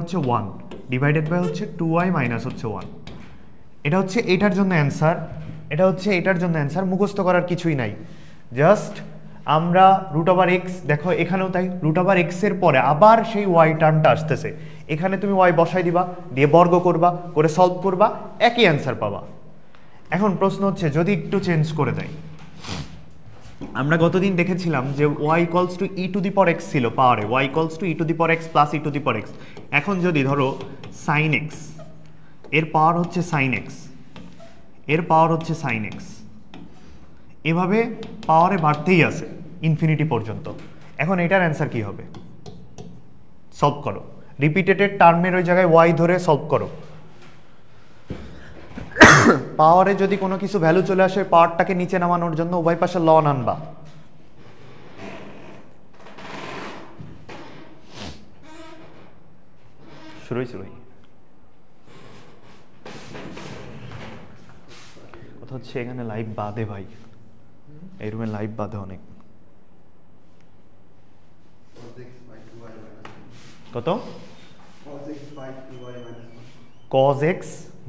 হচ্ছে 1 divided by হচ্ছে 2y minus হচ্ছে 1। এটা হচ্ছে এটার জন্য অ্যান্সার, এটা হচ্ছে এটার জন্য অ্যান্সার। মুখস্থ করার কিছুই নাই, জাস্ট আমরা রুট ওভার এক্স, দেখো এখানেও তাই, রুট ওভার এক্স এর পরে আবার সেই ওয়াই টার্মটা আসতেছে, এখানে তুমি ওয়াই বসাই দিবা, দিয়ে বর্গ করবা, করে সলভ করবা, একই অ্যান্সার পাবা। এখন প্রশ্ন হচ্ছে যদি একটু চেঞ্জ করে দেয়, আমরা গতদিন দেখেছিলাম যে y equals two E to the power x ছিল পাওয়ারে, y equals two E to the power x plus E to the power x. এখন যদি ধরো সাইন এক্স এর পাওয়ার হচ্ছে সাইন এক্স, এর পাওয়ার হচ্ছে সাইন এক্স, এভাবে পাওয়ারে বাড়তেই আছে ইনফিনিটি পর্যন্ত। এখন এটার অ্যান্সার কি হবে? সলভ করো, রিপিটেটেড টার্মের ওই জায়গায় y ধরে সলভ করো। পাওয়ারে যদি কোনো কিছু ভ্যালু চলে আসে, পাওয়ারটাকে নিচে নামানোর জন্য উভয় পাশে লন আনবা। শুরু হয়েছে ভাই, কথা হচ্ছে এখানে লাইভ বাদে ভাই, এই রুমে লাইভ বাদে অনেক। কত? cos x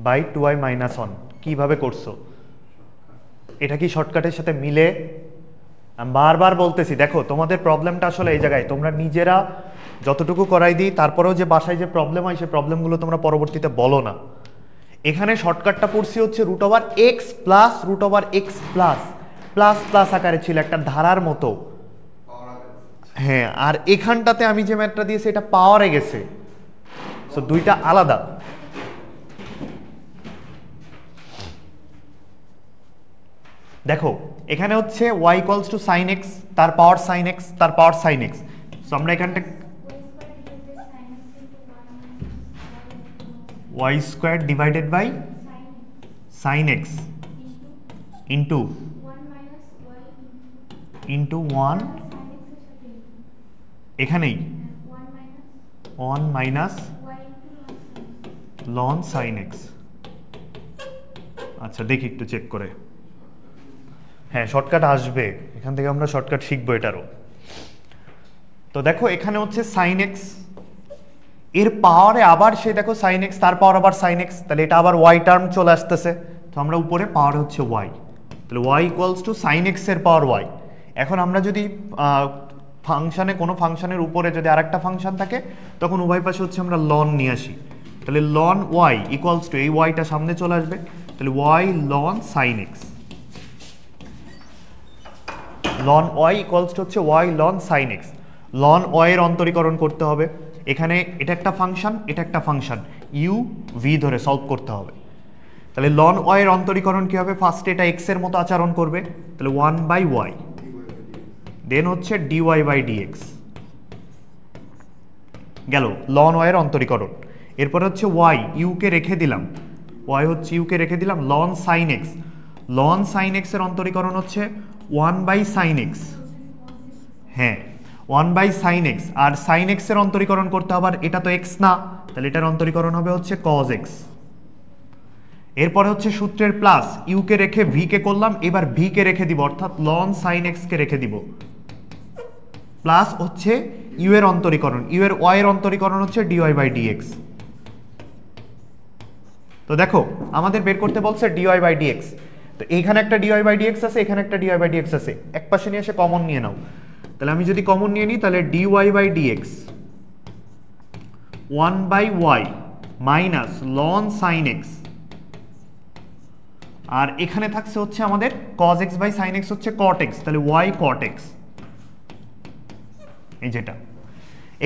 by 2y minus 1 কিভাবে করছো? এটা কি শর্টকাটের সাথে মিলে? আমি বারবার বলতেছি, দেখো তোমাদের প্রবলেমটা আসলে এই জায়গায়, তোমরা নিজেরা যতটুকু করাই দিই তারপরেও যে বাসায় যে প্রবলেম হয় সেই প্রবলেমগুলো তোমরা পরবর্তীতে বলো না। এখানে শর্টকাটটা পড়ছি হচ্ছে root over x plus root over x plus, plus plus আকারে ছিল একটা ধারার মতো। হ্যাঁ, আর এখানটাতে আমি যে ম্যাথটা দিয়েছি এটা পাওয়ারে গেছে, সো দুইটা আলাদা। দেখো এখানে হচ্ছে y equals to sine x, তার পাওয়ার সাইন এক্স, তার পাওয়ার সাইন এক্স। সো আমরা এখানটা y square divided by sine x into into 1, এখানেই 1 মাইনাস লন সাইন এক্স। আচ্ছা দেখি একটু চেক করে, হ্যাঁ শর্টকাট আসবে, এখান থেকে আমরা শর্টকাট শিখবো এটারও। তো দেখো এখানে হচ্ছে সাইন এক্স, এর পাওয়ারে আবার সে দেখো সাইন এক্স, তার পাওয়ার আবার সাইন এক্স, তাহলে এটা আবার ওয়াই টার্ম চলে আসতেছে। তো আমরা উপরে পাওয়ার হচ্ছে ওয়াই, তাহলে y equals to sine x এর পাওয়ার ওয়াই। এখন আমরা যদি ফাংশানে, কোনো ফাংশনের উপরে যদি আরেকটা ফাংশন থাকে তখন উভয় পাশে হচ্ছে আমরা লন নিয়ে আসি, তাহলে লন ওয়াই ইকুয়ালস টু এই ওয়াইটা সামনে চলে আসবে, তাহলে y loan sine x, ln y equals to হচ্ছে y loan sine x. Ln y এর অন্তরীকরণ করতে হবে, এখানে এটা একটা ফাংশন, এটা একটা ফাংশন, ইউ ভি ধরে সলভ করতে হবে। তাহলে লন ওয়াই এর অন্তরীকরণ কি হবে? ফার্স্টে এটা এক্স এর মতো আচরণ করবে, তাহলে 1 বাই ওয়াই, দেন হচ্ছে ডিওয়াই বাই ডিএক্স গেল লন ওয়াই এর অন্তরীকরণ। এরপর হচ্ছে ওয়াই ইউকে রেখে দিলাম, ওয়াই হচ্ছে ইউকে রেখে দিলাম, ln sine x, ln sine x এর অন্তরীকরণ হচ্ছে 1 বাই সাইন এক্স, হ্যাঁ 1 বাই সাইন এক্স। আর সাইন এক্স এর অন্তরীকরণ করতে হবে, এটা তো এক্স না, তাহলে এটার অন্তরীকরণ হবে হচ্ছে কজ এক্স। এরপরে হচ্ছে সূত্রের প্লাস, ইউকে রেখে ভি কে করলাম, এবার ভি কে রেখে দিব, অর্থাৎ লন সাইন এক্স কে রেখে দিব, প্লাস হচ্ছে ইউ এর অন্তরীকরণ, ইউ এর ওয়াই এর অন্তরীকরণ হচ্ছে ডিওয়াই বাই ডিএক্স। তো দেখো আমাদের বের করতে বলছে ডিওয়াই বাই ডিএক্স, তো এইখানে একটা ডিওয়াই বাই ডিএক্স আছে, এখানে একটা ডিওয়াই বাই ডিএক্স আছে, এক পাশে নিয়ে এসে কমন নিয়ে নাও। তাহলে আমি যদি কমন নিয়ে নিই, তাহলে dy by dx 1 by y minus ln sine x, আর এখানে থাকছে হচ্ছে আমাদের cos x by sin x হচ্ছে cot x, তাহলে y cot x। এই যেটা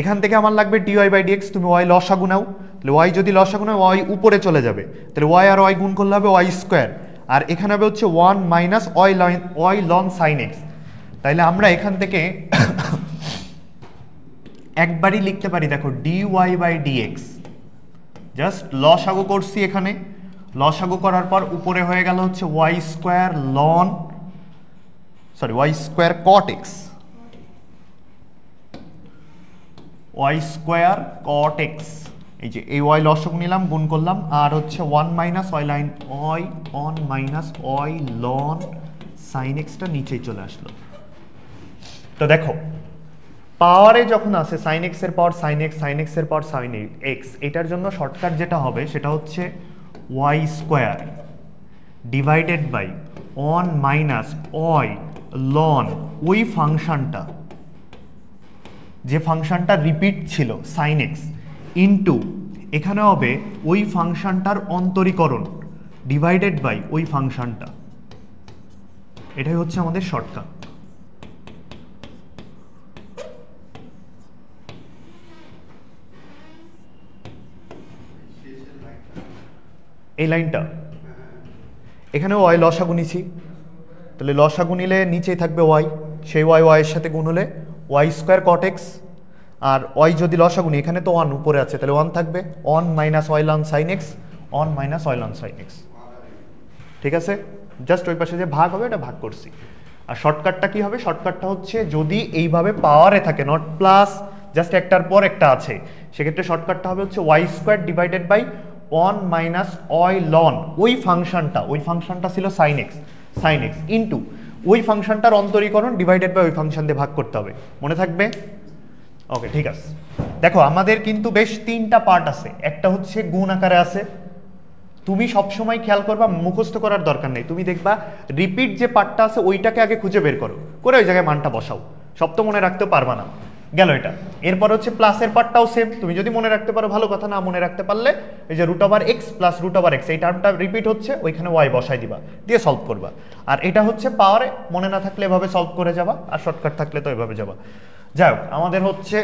এখান থেকে আমার লাগবে dy বাই dx, তুমি y লসাগু নাও, তাহলে y যদি লসাগু নাও y উপরে চলে যাবে, তাহলে y আর y গুণ করলে হবে y স্কয়ার, আর এখানে হবে হচ্ছে 1 minus y ln sin x। তাইলে আমরা এখান থেকে একবারই লিখতে পারি, দেখো dy বাই dx, জাস্ট লসাগু করছি, এখানে লসাগু করার পর উপরে হয়ে গেল হচ্ছে y square ln, sorry y square cot x, y square cot x, এই যে এই y লসাগু নিলাম, গুণ করলাম, আর হচ্ছে 1 মাইনাস y লাইন y অন মাইনাস y লন sin x টা নিচেই চলে আসলো। তো দেখো পাওয়ারে যখন আসে সাইন এক্স এর power sine x, sine x এর পাওয়ার সাইন এক্স, এটার জন্য শর্টকাট যেটা হবে সেটা হচ্ছে y square divided by one minus y লন ওই ফাংশনটা, যে ফাংশনটা রিপিট ছিল সাইন এক্স, ইন্টু এখানে হবে ওই ফাংশনটার অন্তরীকরণ ডিভাইডেড বাই ওই ফাংশনটা। এটাই হচ্ছে আমাদের শর্টকাট। এই লাইনটা এখানে ওয়াই লসাগু নিছি, তাহলে লসাগু নিলে নিচেই থাকবে ওয়াই, সেই ওয়াই ওয়াইয়ের সাথে গুণ হলে ওয়াই স্কোয়ার কট এক্স, আর ওয়াই যদি লসাগু নিই এখানে তো ওয়ান উপরে আছে তাহলে ওয়ান থাকবে, one minus y loan sine x, one minus y loan sine x. ঠিক আছে, জাস্ট ওই পাশে যে ভাগ হবে এটা ভাগ করছি। আর শর্টকাটটা কি হবে? শর্টকাটটা হচ্ছে যদি এইভাবে পাওয়ারে থাকে নট প্লাস জাস্ট একটার পর একটা আছে, সেক্ষেত্রে শর্টকাটটা হবে হচ্ছে y square divided by one minus y লন ওই ফাংশনটা ছিল সাইন এক্স ইন্টু ওই ফাংশনটার অন্তরীকরণ ডিভাইডেড বাই ওই ফাংশন দিয়ে ভাগ করতে হবে। মনে থাকবে? ওকে, ঠিক আছে। দেখো আমাদের কিন্তু বেশ তিনটা পার্ট আছে, একটা হচ্ছে গুণ আকারে আছে, তুমি সবসময় খেয়াল করবা, মুখস্থ করার দরকার নেই, তুমি দেখবা রিপিট যে পার্টটা আছে ওইটাকে আগে খুঁজে বের করো, করে ওই জায়গায় মানটা বসাও, সব তো মনে রাখতে পারবা না, গেল এটা। এরপর হচ্ছে প্লাসের পার্টটাও সেম, তুমি যদি মনে রাখতে পারো ভালো কথা, না মনে রাখতে পারলে এই যে root over x plus root over x এই টার্মটা রিপিট হচ্ছে, ওইখানে ওয়াই বসাই দিবা, দিয়ে সলভ করবা। আর এটা হচ্ছে পাওয়ারে, মনে না থাকলে এভাবে সলভ করে যাবা, আর শর্টকাট থাকলে তো এভাবে যাবা। যাই হোক, আমাদের হচ্ছে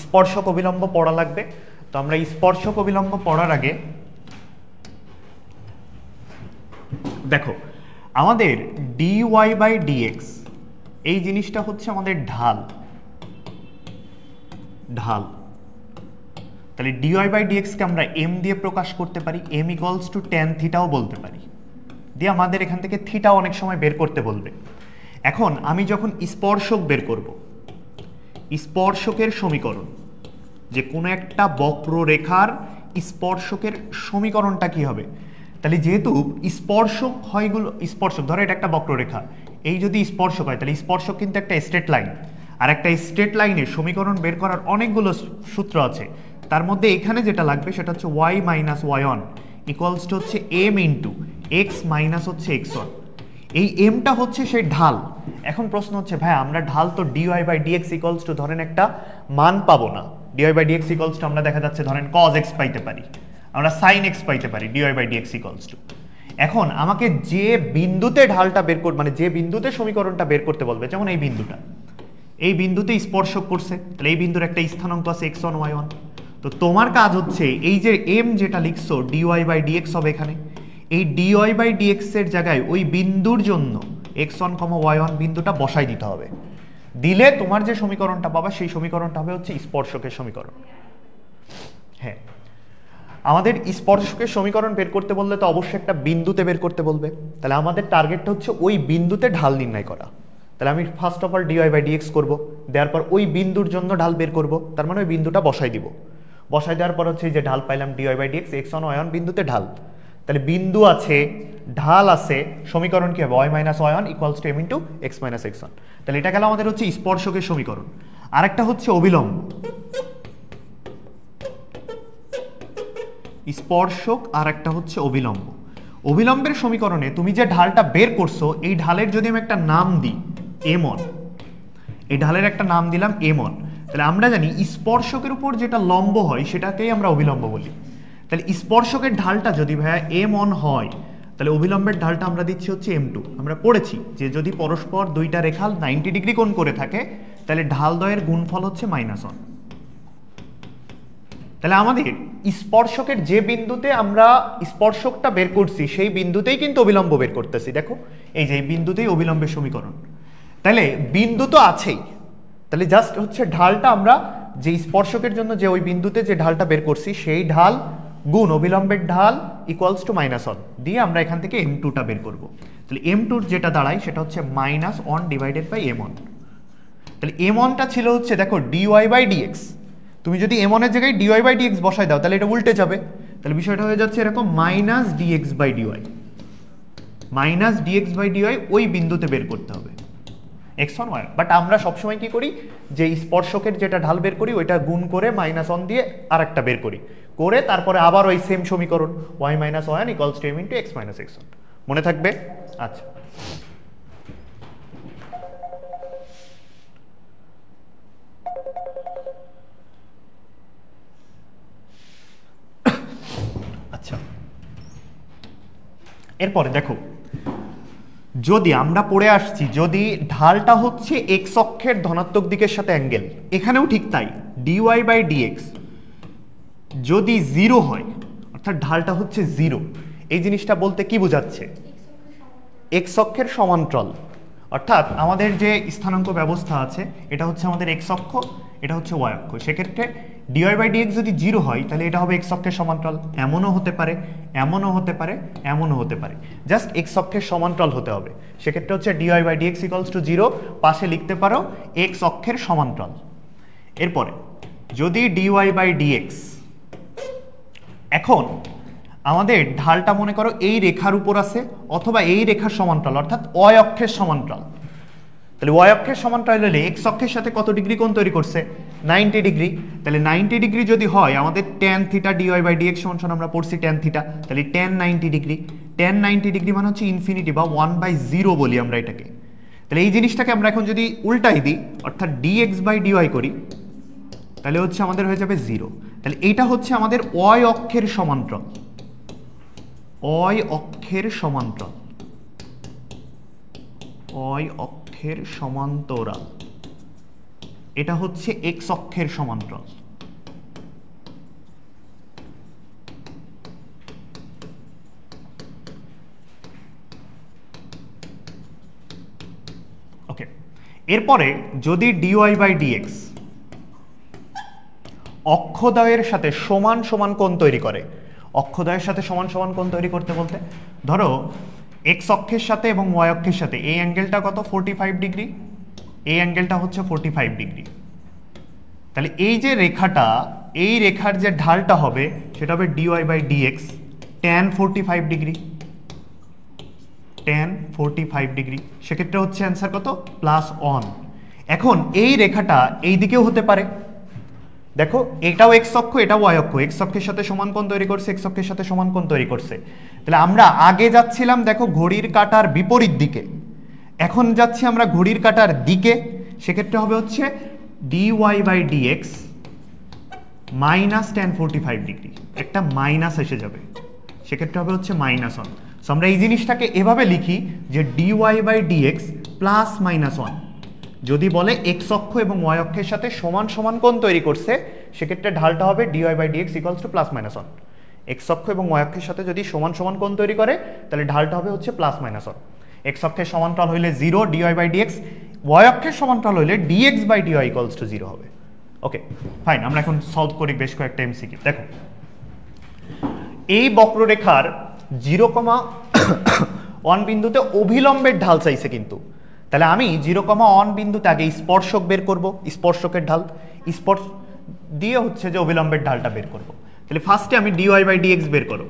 স্পর্শক অবিলম্ব পড়া লাগবে, তো আমরা স্পর্শক অবিলম্ব পড়ার আগে দেখো আমাদের ডিওয়াই বাই ডিএক্স এই জিনিসটা হচ্ছে আমাদের ঢাল। তাহলে ডিওয়াই বাই ডিএক্সকে আমরা এম দিয়ে প্রকাশ করতে পারি, এম ইকুয়ালস টু ট্যান থিটাও বলতে পারি, দিয়ে আমাদের এখান থেকে থিটা অনেক সময় বের করতে বলবে। এখন আমি যখন স্পর্শক বের করব, স্পর্শকের সমীকরণ, যে কোনো একটা বক্ররেখার স্পর্শকের সমীকরণটা কি হবে, তাহলে যেহেতু স্পর্শক হয় এগুলো, স্পর্শক ধরো এটা একটা বক্ররেখা, এই যদি স্পর্শক হয় তাহলে স্পর্শক কিন্তু একটা স্ট্রেট লাইন, আর একটা স্ট্রেট লাইনের সমীকরণ বের করার অনেকগুলো সূত্র আছে, তার মধ্যে এখানে যেটা লাগবে সেটা হচ্ছে y minus y one equals to হচ্ছে এম ইন্টু এক্স মাইনাস হচ্ছে এক্স ওয়ান। এই এমটা হচ্ছে সেই ঢাল। এখন প্রশ্ন হচ্ছে ভাই আমরা ঢাল তো dy by dx equals to ধরেন একটা মান পাবো না, dy by dx equals to আমরা দেখা যাচ্ছে ধরেন কজ এক্স পাইতে পারি, আমরা সাইন এক্স পাইতে পারি, dy by dx equals to. এখন আমাকে যে বিন্দুতে ঢালটা বের করতে, মানে যে বিন্দুতে সমীকরণটা বের করতে বলবে, যেমন এই বিন্দুটা, এই বিন্দুতে স্পর্শক করছে, তাহলে এই বিন্দুর একটা স্থানাঙ্ক আছে এক্স ওয়ান ওয়াই ওয়ান, তো তোমার কাজ হচ্ছে এই যে এম যেটা লিখছো ডিওয়াই বাই ডিএক্স হবে এখানে, এই ডিওয়াই বাই ডিএক্স এর জায়গায় ওই বিন্দুর জন্য x one comma y one বিন্দুটা বসাই দিতে হবে, দিলে তোমার যে সমীকরণটা পাবা সেই সমীকরণটা হবে হচ্ছে স্পর্শকের সমীকরণ। হ্যাঁ, আমাদের স্পর্শকের সমীকরণ বের করতে বললে তো অবশ্যই একটা বিন্দুতে বের করতে বলবে, তাহলে আমাদের টার্গেটটা হচ্ছে ওই বিন্দুতে ঢাল নির্ণয় করা। তাহলে আমি first of all dy by dx করবো, দেওয়ার পর ওই বিন্দুর জন্য ঢাল বের করব, তার মানে ওই বিন্দুটা বসাই দিব, বসাই দেওয়ার পর হচ্ছে যে ঢাল পাইলাম dy by dx x one y one বিন্দুতে ঢাল, তাহলে বিন্দু আছে ঢাল আছে, সমীকরণ কি হবে y minus y one equals to m into x minus x one. তাহলে এটা গেল আমাদের হচ্ছে স্পর্শকের সমীকরণ। আরেকটা হচ্ছে অবিলম্ব, স্পর্শক আর একটা হচ্ছে অবিলম্ব। অবিলম্বের সমীকরণে তুমি যে ঢালটা বের করছো এই ঢালের যদি আমি একটা নাম দিই এম অন, এই ঢালের একটা নাম দিলাম এম অন, তাহলে আমরা জানি স্পর্শকের উপর যেটা লম্ব হয় সেটাকেই আমরা অবিলম্ব বলি। তাহলে স্পর্শকের ঢালটা যদি ভাইয়া এম অন হয় তাহলে অবিলম্বের ঢালটা আমরা দিচ্ছি হচ্ছে এম টু। আমরা পড়েছি যে যদি পরস্পর দুইটা রেখা 90 ডিগ্রি কোণ করে থাকে তাহলে ঢাল দ্বয়ের গুণফল হচ্ছে মাইনাস ওয়ান। তাহলে আমাদের স্পর্শকের যে বিন্দুতে আমরা স্পর্শকটা বের করছি সেই বিন্দুতেই কিন্তু অবিলম্ব বের করতেছি, দেখো এই যে এই বিন্দুতেই অবিলম্বের সমীকরণ, তাহলে বিন্দু তো আছেই, তাহলে জাস্ট হচ্ছে ঢালটা আমরা যে স্পর্শকের জন্য যে ওই বিন্দুতে যে ঢালটা বের করছি সেই ঢাল গুণ অবিলম্বের ঢাল ইকুয়ালস টু মাইনাস ওয়ান দিয়ে আমরা এখান থেকে এম টুটা বের করবো। তাহলে এম টুর যেটা দাঁড়ায় সেটা হচ্ছে minus one divided by m one. তাহলে এম ওয়ানটা ছিল হচ্ছে দেখো ডিওয়াই বাই ডিএক্স, তুমি যদি এম ওয়ানের জায়গায় ডিওয়াই বাই ডিএক্স বসাই দাও তাহলে এটা উল্টে যাবে, তাহলে বিষয়টা হয়ে যাচ্ছে এরকম minus dx by dy, minus dx by dy ওই বিন্দুতে বের করতে হবে। x1 y, বাট আমরা সবসময় কি করি যে স্পর্শকের যেটা ঢাল বের করি ওইটা গুণ করে -1 দিয়ে আরেকটা বের করি, করে তারপরে আবার ওই সেম সমীকরণ y - y1 = m × x - x1, মনে থাকবে? আচ্ছা, আচ্ছা এরপরে দেখো, যদি আমরা পড়ে আসছি যদি ঢালটা হচ্ছে x অক্ষের ধনাত্মক দিকের সাথে অ্যাঙ্গেল, এখানেও ঠিক তাই, dy/dx যদি 0 হয় অর্থাৎ ঢালটা হচ্ছে 0, এই জিনিসটা বলতে কি বোঝাচ্ছে? x অক্ষের সমান্তরাল, অর্থাৎ আমাদের যে স্থানাঙ্ক ব্যবস্থা আছে এটা হচ্ছে আমাদের x অক্ষ, এটা হচ্ছে y অক্ষ, সেক্ষেত্রে dy/dx যদি 0 হয় তাহলে এটা হবে x অক্ষের সমান্তরাল, এমনও হতে পারে, এমনও হতে পারে, এমনও হতে পারে, জাস্ট x অক্ষের সমান্তরাল হতে হবে, সেক্ষেত্রে হচ্ছে dy/dx = 0, পাশে লিখতে পারো x অক্ষের সমান্তরাল। এরপরে যদি dy/dx, এখন আমাদের ঢালটা মনে করো এই রেখার উপর আছে অথবা এই রেখার সমান্তরাল অর্থাৎ y অক্ষের সমান্তরাল, তাহলে y অক্ষের সমান্তরাল হলে x অক্ষের সাথে কত ডিগ্রি কোণ তৈরি করছে? 90 ডিগ্রি, তাহলে 90 ডিগ্রি যদি হয় আমাদের tan θ dy/dx সমান আমরা পড়ছি tan θ, তাহলে tan 90 ডিগ্রি, tan 90 ডিগ্রি মানে হচ্ছে ইনফিনিটি বা 1/0 বলি আমরা এটাকে, তাহলে এই জিনিসটাকে আমরা এখন যদি উল্টাই দিই অর্থাৎ dx/dy করি তাহলে হচ্ছে আমাদের হয়ে যাবে 0, তাহলে এইটা হচ্ছে আমাদের y অক্ষের সমান্তরাল, y অক্ষের সমান্তরাল, y অক্ষের সমান্তরাল, এটা হচ্ছে x অক্ষের সমান্তরাল। ওকে, এরপরে যদি dy/dx অক্ষদ্বয়ের সাথে সমান সমান কোণ তৈরি করে, অক্ষদ্বয়ের সাথে সমান সমান কোণ তৈরি করতে বলতে ধরো x অক্ষের সাথে এবং y অক্ষের সাথে এই অ্যাঙ্গেলটা কত? 45 ডিগ্রি, এই অ্যাঙ্গেলটা হচ্ছে 45 ডিগ্রি, তাহলে এই যে রেখাটা, এই রেখার যে ঢালটা হবে সেটা হবে dy/dx tan 45 degree, tan 45 degree, সেক্ষেত্রে হচ্ছে অ্যান্সার কত? +1। এখন এই রেখাটা এই দিকেও হতে পারে, দেখো এটাও x অক্ষ এটাও y অক্ষ, x অক্ষের সাথে সমান কোণ তৈরি করছে, x অক্ষের সাথে সমান কোণ তৈরি করছে, তাহলে আমরা আগে যাচ্ছিলাম দেখো ঘড়ির কাঁটার বিপরীত দিকে, এখন যাচ্ছি আমরা ঘড়ির কাঁটার দিকে, সেক্ষেত্রে হবে হচ্ছে dy/dx -tan 45 ডিগ্রি, একটা মাইনাস এসে যাবে, সেক্ষেত্রে হবে হচ্ছে -1। সো আমরা এই জিনিসটাকে এভাবে লিখি যে dy/dx +-1, যদি বলে x অক্ষ এবং y অক্ষের সাথে সমান সমান কোণ তৈরি করছে সেক্ষেত্রে ঢালটা হবে dy/dx = +-1, x অক্ষ এবং y অক্ষের সাথে যদি সমান সমান কোণ তৈরি করে তাহলে ঢালটা হবে হচ্ছে +-1, x অক্ষের সমান্তরাল হইলে 0 dy/dx, y অক্ষের সমান্তরাল হইলে dx/dy = 0 হবে। ওকে ফাইন, আমরা এখন সলভ করি বেশ কয়েকটা এমসিকিউ। দেখো এই বক্ররেখার 0,1 বিন্দুতে অভিলম্বের ঢাল চাইছে, কিন্তু তাহলে আমি 0,1 বিন্দুতে আগে স্পর্শক বের করব, স্পর্শকের ঢাল স্পর্শ দিয়ে হচ্ছে যে অভিলম্বের ঢালটা বের করব, তাহলে ফার্স্টে আমি dy/dx বের করব,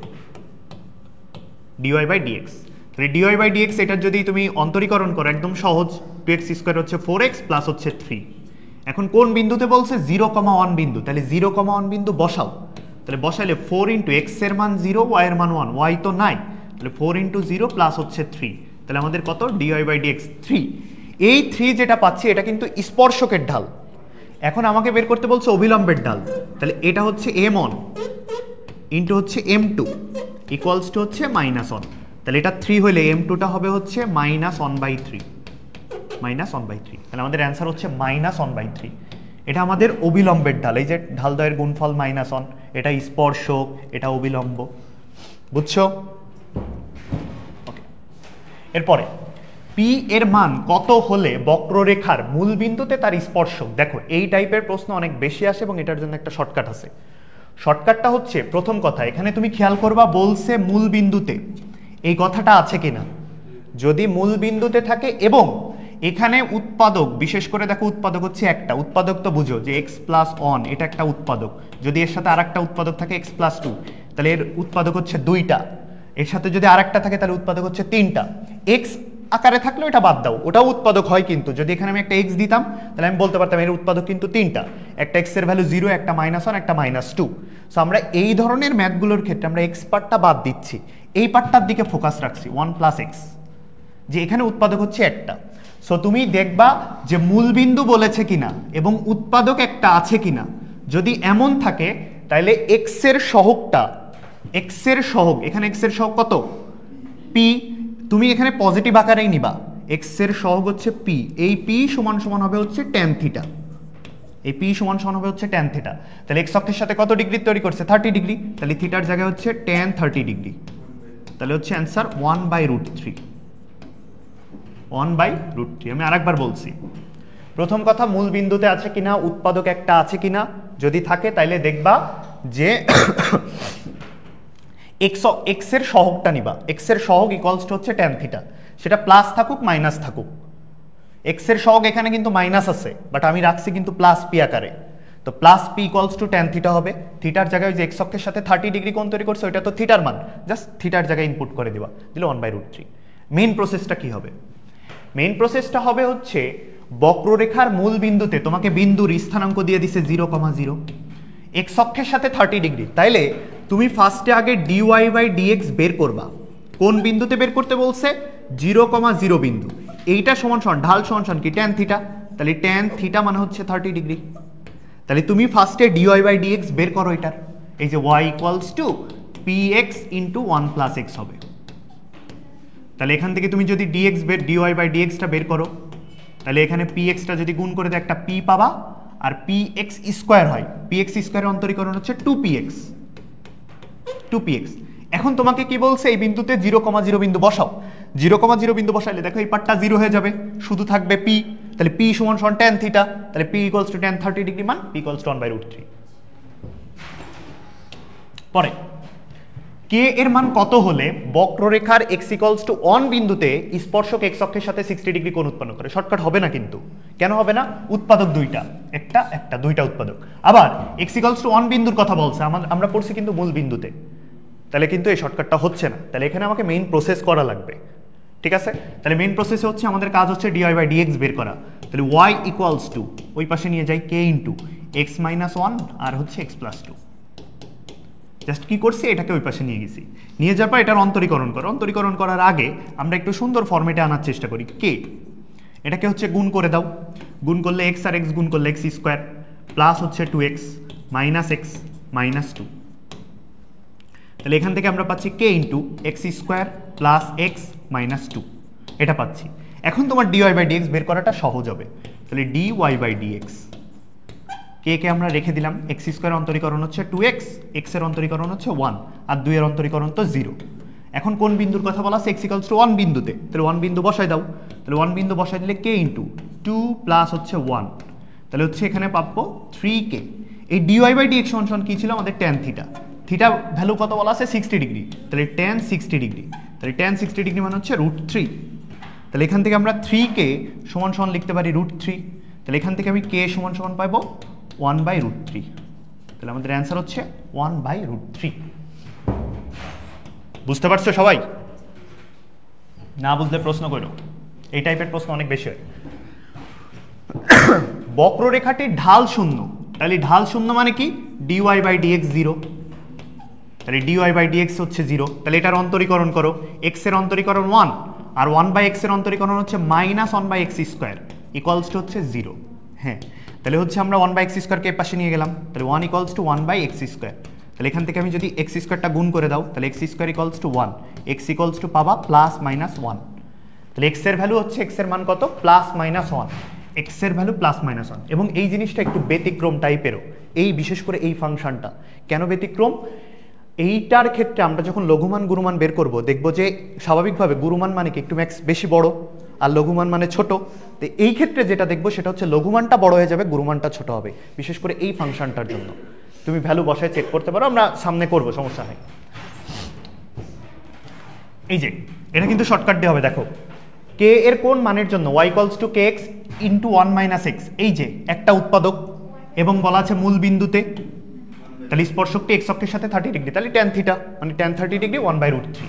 dy/dx, তাহলে dy/dx এটার যদি তুমি অন্তরীকরণ করো একদম সহজ, 2x² হচ্ছে 4x প্লাস হচ্ছে 3, এখন কোন বিন্দুতে বলছে? 0,1 বিন্দু, তাহলে 0,1 বিন্দু বসাও, তাহলে বসাইলে 4 × x এর মান 0, y এর মান 1, y তো নাই, তাহলে 4 × 0 প্লাস হচ্ছে 3, তাহলে আমাদের কত? dy/dx 3, এই 3 যেটা পাচ্ছি এটা কিন্তু স্পর্শকের ঢাল, এখন আমাকে বের করতে বলছে অভিলম্বের ঢাল, তাহলে এটা হচ্ছে m1 ইন্টু হচ্ছে m2 ইকুয়ালস টু হচ্ছে -1, তাহলে এটা 3 হলে m2টা হবে হচ্ছে -1/3, তাহলে আমাদের অ্যান্সার হচ্ছে -1/3, এটা আমাদের অভিলম্বের ঢাল, এই যে ঢাল দ্বয়ের গুণফল -1, এটা স্পর্শক, এটা অভিলম্ব, বুঝছো? ওকে, এরপরে p এর মান কত হলে বক্ররেখার মূল বিন্দুতে তার স্পর্শক, দেখো এই টাইপের প্রশ্ন অনেক বেশি আসে এবং এটার জন্য একটা শর্টকাট আছে, শর্টকাটটা হচ্ছে প্রথম কথা এখানে তুমি খেয়াল করবা বলছে মূল বিন্দুতে, এই কথাটা আছে কিনা, যদি মূল বিন্দুতে থাকে এবং এখানে উৎপাদক, বিশেষ করে দেখো উৎপাদক হচ্ছে একটা, উৎপাদক তো বুঝো যে x+1 এটা একটা উৎপাদক, যদি এর সাথে আরেকটা উৎপাদক থাকে x+2 তাহলে এর উৎপাদক হচ্ছে 2টা, এর সাথে যদি আরেকটা থাকে তাহলে উৎপাদক হচ্ছে 3টা, x আকারে থাকলে ওটা বাদ দাও, ওটাও উৎপাদক হয় কিন্তু যদি এখানে আমি একটা এক্স দিতাম তাহলে আমি বলতে পারতাম এর উৎপাদক কিন্তু তিনটা, একটা এক্স এর ভ্যালু 0, একটা -1, একটা -2। সো আমরা এই ধরনের ম্যাথগুলোর ক্ষেত্রে আমরা এক্স পার্টটা বাদ দিচ্ছি, এই পার্টটার দিকে ফোকাস রাখছি 1 + x, যে এখানে উৎপাদক হচ্ছে একটা। সো তুমি দেখবা যে মূলবিন্দু বলেছে কিনা এবং উৎপাদক একটা আছে কিনা, যদি এমন থাকে তাহলে এক্স এর সহগটা, এক্স এর সহগ, এখানে এক্স এর সহগ কত পি, তুমি এখানে পজিটিভ আকারেই নিবা, এক্স এর সহগ হচ্ছে পি, এই পি সমান সমান হবে হচ্ছে tan থিটা, এই পি সমান সমান হবে হচ্ছে tan থিটা। তাহলে এক্স অক্ষের সাথে কত ডিগ্রি তৈরি করছে 30 ডিগ্রি, তাহলে থিটার জায়গায় হচ্ছে tan 30 ডিগ্রি, তাহলে হচ্ছে অ্যান্সার 1/√3, 1/√3। আমি আরেকবার বলছি, প্রথম কথা মূল বিন্দুতে আছে কিনা, উৎপাদক একটা আছে কিনা, যদি থাকে তাইলে দেখবা যে এক্স এর সহগটা নিবা, এক্স এর সহগ ইকুয়ালস টু হচ্ছে tan থিটা, সেটা প্লাস থাকুক মাইনাস থাকুক, এক্স এর সহগ এখানে কিন্তু মাইনাস আছে বাট আমি রাখছি কিন্তু প্লাস পি আকারে, তো plus P equals to tan theta হবে, থিটার জায়গায় যে এক্স অক্ষের সাথে 30 ডিগ্রি কোণ তৈরি করছে ওইটা তো থিটার মান, জাস্ট থিটার জায়গায় ইনপুট করে দিবা, দিলে 1/√3। মেইন প্রসেসটা কি হবে, মেইন প্রসেসটা হবে হচ্ছে বক্ররেখার মূল বিন্দুতে তোমাকে বিন্দুর স্থানাঙ্ক দিয়ে দিছে 0,0, এক্স অক্ষের সাথে 30 ডিগ্রি, তাইলে তুমি ফার্স্টে আগে dy/dx বের করবা, কোন বিন্দুতে বের করতে বলছে 0,0 বিন্দু, এইটা সমান সমান ঢাল সমান সমান কি tan থিটা, তাহলে tan থিটা মানে হচ্ছে 30 ডিগ্রি, তাহলে তুমি ফার্স্টে dy/dx বের করো এটার, এই যে y = px × 1 + x হবে, তাহলে এখান থেকে তুমি যদি dy/dx টা বের করো তাহলে এখানে px টা যদি গুণ করে দাও একটা p পাবা, আর px² হয়, px² এর অন্তরীকরণ হচ্ছে 2px, 2px। এখন তোমাকে কি বলছে এই বিন্দুতে 0,0 বিন্দু বসাও, 0,0 বিন্দু বসাইলে দেখো এই পার্টটা 0 হয়ে যাবে, শুধু থাকবে p, তাহলে p সমান সমান tan থিটা, তাহলে p = tan 30 ডিগ্রি মান p = 1/√3। পরে কে এর মান কত হলে বক্ররেখার x = 1 বিন্দুতে স্পর্শক x অক্ষের সাথে 60 ডিগ্রি কোণ উৎপন্ন করে, শর্টকাট হবে না কিন্তু, কেন হবে না, উৎপাদক দুইটা, একটা দুইটা উৎপাদক, আবার x = 1 বিন্দুর কথা বলছে, আমরা পড়ছি কিন্তু মূল বিন্দুতে, তাহলে কিন্তু এই শর্টকাটটা হচ্ছে না, তাহলে এখানে আমাকে মেইন প্রসেস করা লাগবে, ঠিক আছে। তাহলে মেইন প্রসেসে হচ্ছে আমাদের কাজ হচ্ছে dy/dx বের করা, তাহলে y = ওই পাশে নিয়ে যাই k × x - 1 আর হচ্ছে x + 2, জাস্ট কি করছি এটাকে ওই পাশে নিয়ে গেছি, নিয়ে যাওয়ার পর এটার অন্তরীকরণ করো, অন্তরীকরণ করার আগে আমরা একটু সুন্দর ফরম্যাটে আনার চেষ্টা করি, k এটাকে হচ্ছে গুণ করে দাও, গুণ করলে x আর x গুণ করলে x² প্লাস হচ্ছে 2x - x - 2, তাহলে এখান থেকে আমরা পাচ্ছি k × x² + x - 2, এটা পাচ্ছি। এখন তোমার dy/dx বের করাটা সহজ হবে, তাহলে dy/dx কে কে আমরা রেখে দিলাম, x² অন্তরীকরণ হচ্ছে 2x, x এর অন্তরীকরণ হচ্ছে 1 আর 2 এর অন্তরীকরণ তো 0। এখন কোন বিন্দুর কথা বলা আছে, x = 1 বিন্দুতে, তাহলে 1 বিন্দু বসাই দাও, তাহলে 1 বিন্দু বসাই দিলে k × 2 প্লাস হচ্ছে 1, তাহলে হচ্ছে এখানে পাবো 3k। এই dy/dx সমান কি ছিল আমাদের tan থিটা, থিটা ভ্যালু কত বলা আছে 60 ডিগ্রি, তাহলে tan 60 ডিগ্রি, তাহলে tan 60 ডিগ্রি মানে হচ্ছে √3, তাহলে এখান থেকে আমরা 3k সমান সমান লিখতে পারি √3, তাহলে এখান থেকে আমি k সমান সমান পাবো 1/√3, তাহলে আমাদের অ্যান্সার হচ্ছে 1/√3। বুঝতে পারছো সবাই, না বুঝলে প্রশ্ন করো, এই টাইপের প্রশ্ন অনেক বেশি হয়। বক্ররেখাটির ঢাল শূন্য, তাহলে ঢাল শূন্য মানে কি dy/dx 0, তাহলে dy/dx হচ্ছে 0, তাহলে এটার অন্তরীকরণ করো, x এর অন্তরীকরণ 1 আর 1/x এর অন্তরীকরণ হচ্ছে -1/x² ইকুয়ালস টু হচ্ছে 0, হ্যাঁ, তাহলে হচ্ছে আমরা 1/x² কে পাশে নিয়ে গেলাম, তাহলে 1 = 1/x², তাহলে এখান থেকে আমি যদি x² টা গুণ করে দাও তাহলে x² = 1, x = পাবা +-1, তাহলে x এর ভ্যালু হচ্ছে, x এর মান কত +-1, x এর ভ্যালু +-1, এবং এই জিনিসটা একটু ব্যতিক্রম টাইপেরও, এই বিশেষ করে এই ফাংশনটা কেন ব্যতিক্রম, এইটার ক্ষেত্রে আমরা যখন লঘুমান গুরুমান বের করব দেখব যে স্বাভাবিকভাবে গুরুমান মানে কি একটু ম্যাক্স বেশি বড় আর লঘুমান মানে ছোট, তো এই ক্ষেত্রে যেটা দেখবো সেটা হচ্ছে লঘুমানটা বড় হয়ে যাবে, গুরুমানটা ছোট হবে, বিশেষ করে এই ফাংশনটার জন্য তুমি ভ্যালু বসায় চেক করতে পারো, আমরা সামনে করব, সমস্যা নেই। এই যে এটা কিন্তু শর্টকাট দিয়ে হবে, দেখো k এর কোন মানের জন্য y = kx × 1 - x, এই যে একটা উৎপাদক এবং বলা আছে মূল বিন্দুতে, তাহলে স্পর্শকটি x অক্ষের সাথে 30 ডিগ্রি, তাহলে tan থিটা মানে tan 30 ডিগ্রি 1/√3,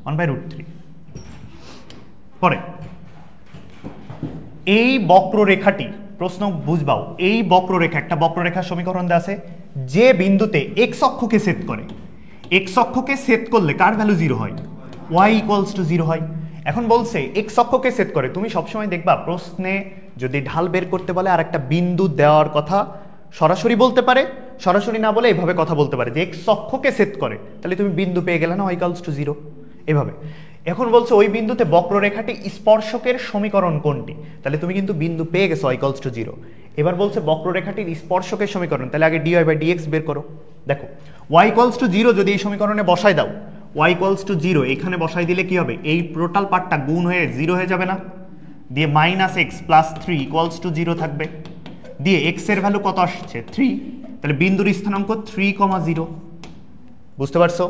1/√3। পরে এই বক্ররেখাটি, প্রশ্ন বুঝবাও, এই বক্ররেখা, একটা বক্ররেখার সমীকরণ দেওয়া আছে, যে বিন্দুতে এক্স অক্ষকে সেট করে, এক্স অক্ষকে সেট করলে কার ভ্যালু 0 হয়, y ইকুয়ালস টু 0 হয়। এখন বলছে এক্স অক্ষকে সেট করে, তুমি সবসময় দেখবা প্রশ্নে যদি ঢাল বের করতে বলে আর একটা বিন্দু দেওয়ার কথা সরাসরি বলতে পারে, সরাসরি না বলে এভাবে কথা বলতে পারে যে এক্স অক্ষকে সেট করে, তাহলে তুমি বিন্দু পেয়ে গেলে না, y ইকুয়ালস টু 0 এভাবে। এখন বলছে ওই বিন্দুতে বক্ররেখাটি স্পর্শকের সমীকরণ কোনটি, তাহলে তুমি কিন্তু বিন্দু পেয়ে গেছো y ইকুয়ালস টু 0। এবার বলছে বক্ররেখাটির স্পর্শকের সমীকরণ, তাহলে আগে dy/dx বের করো। দেখো y ইকুয়ালস টু 0 যদি এই সমীকরণে বসাই দাও, y ইকুয়ালস টু 0 এখানে বসাই দিলে কি হবে, এই টোটাল পার্টটা গুণ হয়ে 0 হয়ে যাবে না, দিয়ে -x + 3 ইকুয়ালস টু 0 থাকবে, দিয়ে x এর ভ্যালু কত আসছে 3, তাহলে বিন্দুর স্থানাঙ্ক 3,0। বুঝতে পারছো,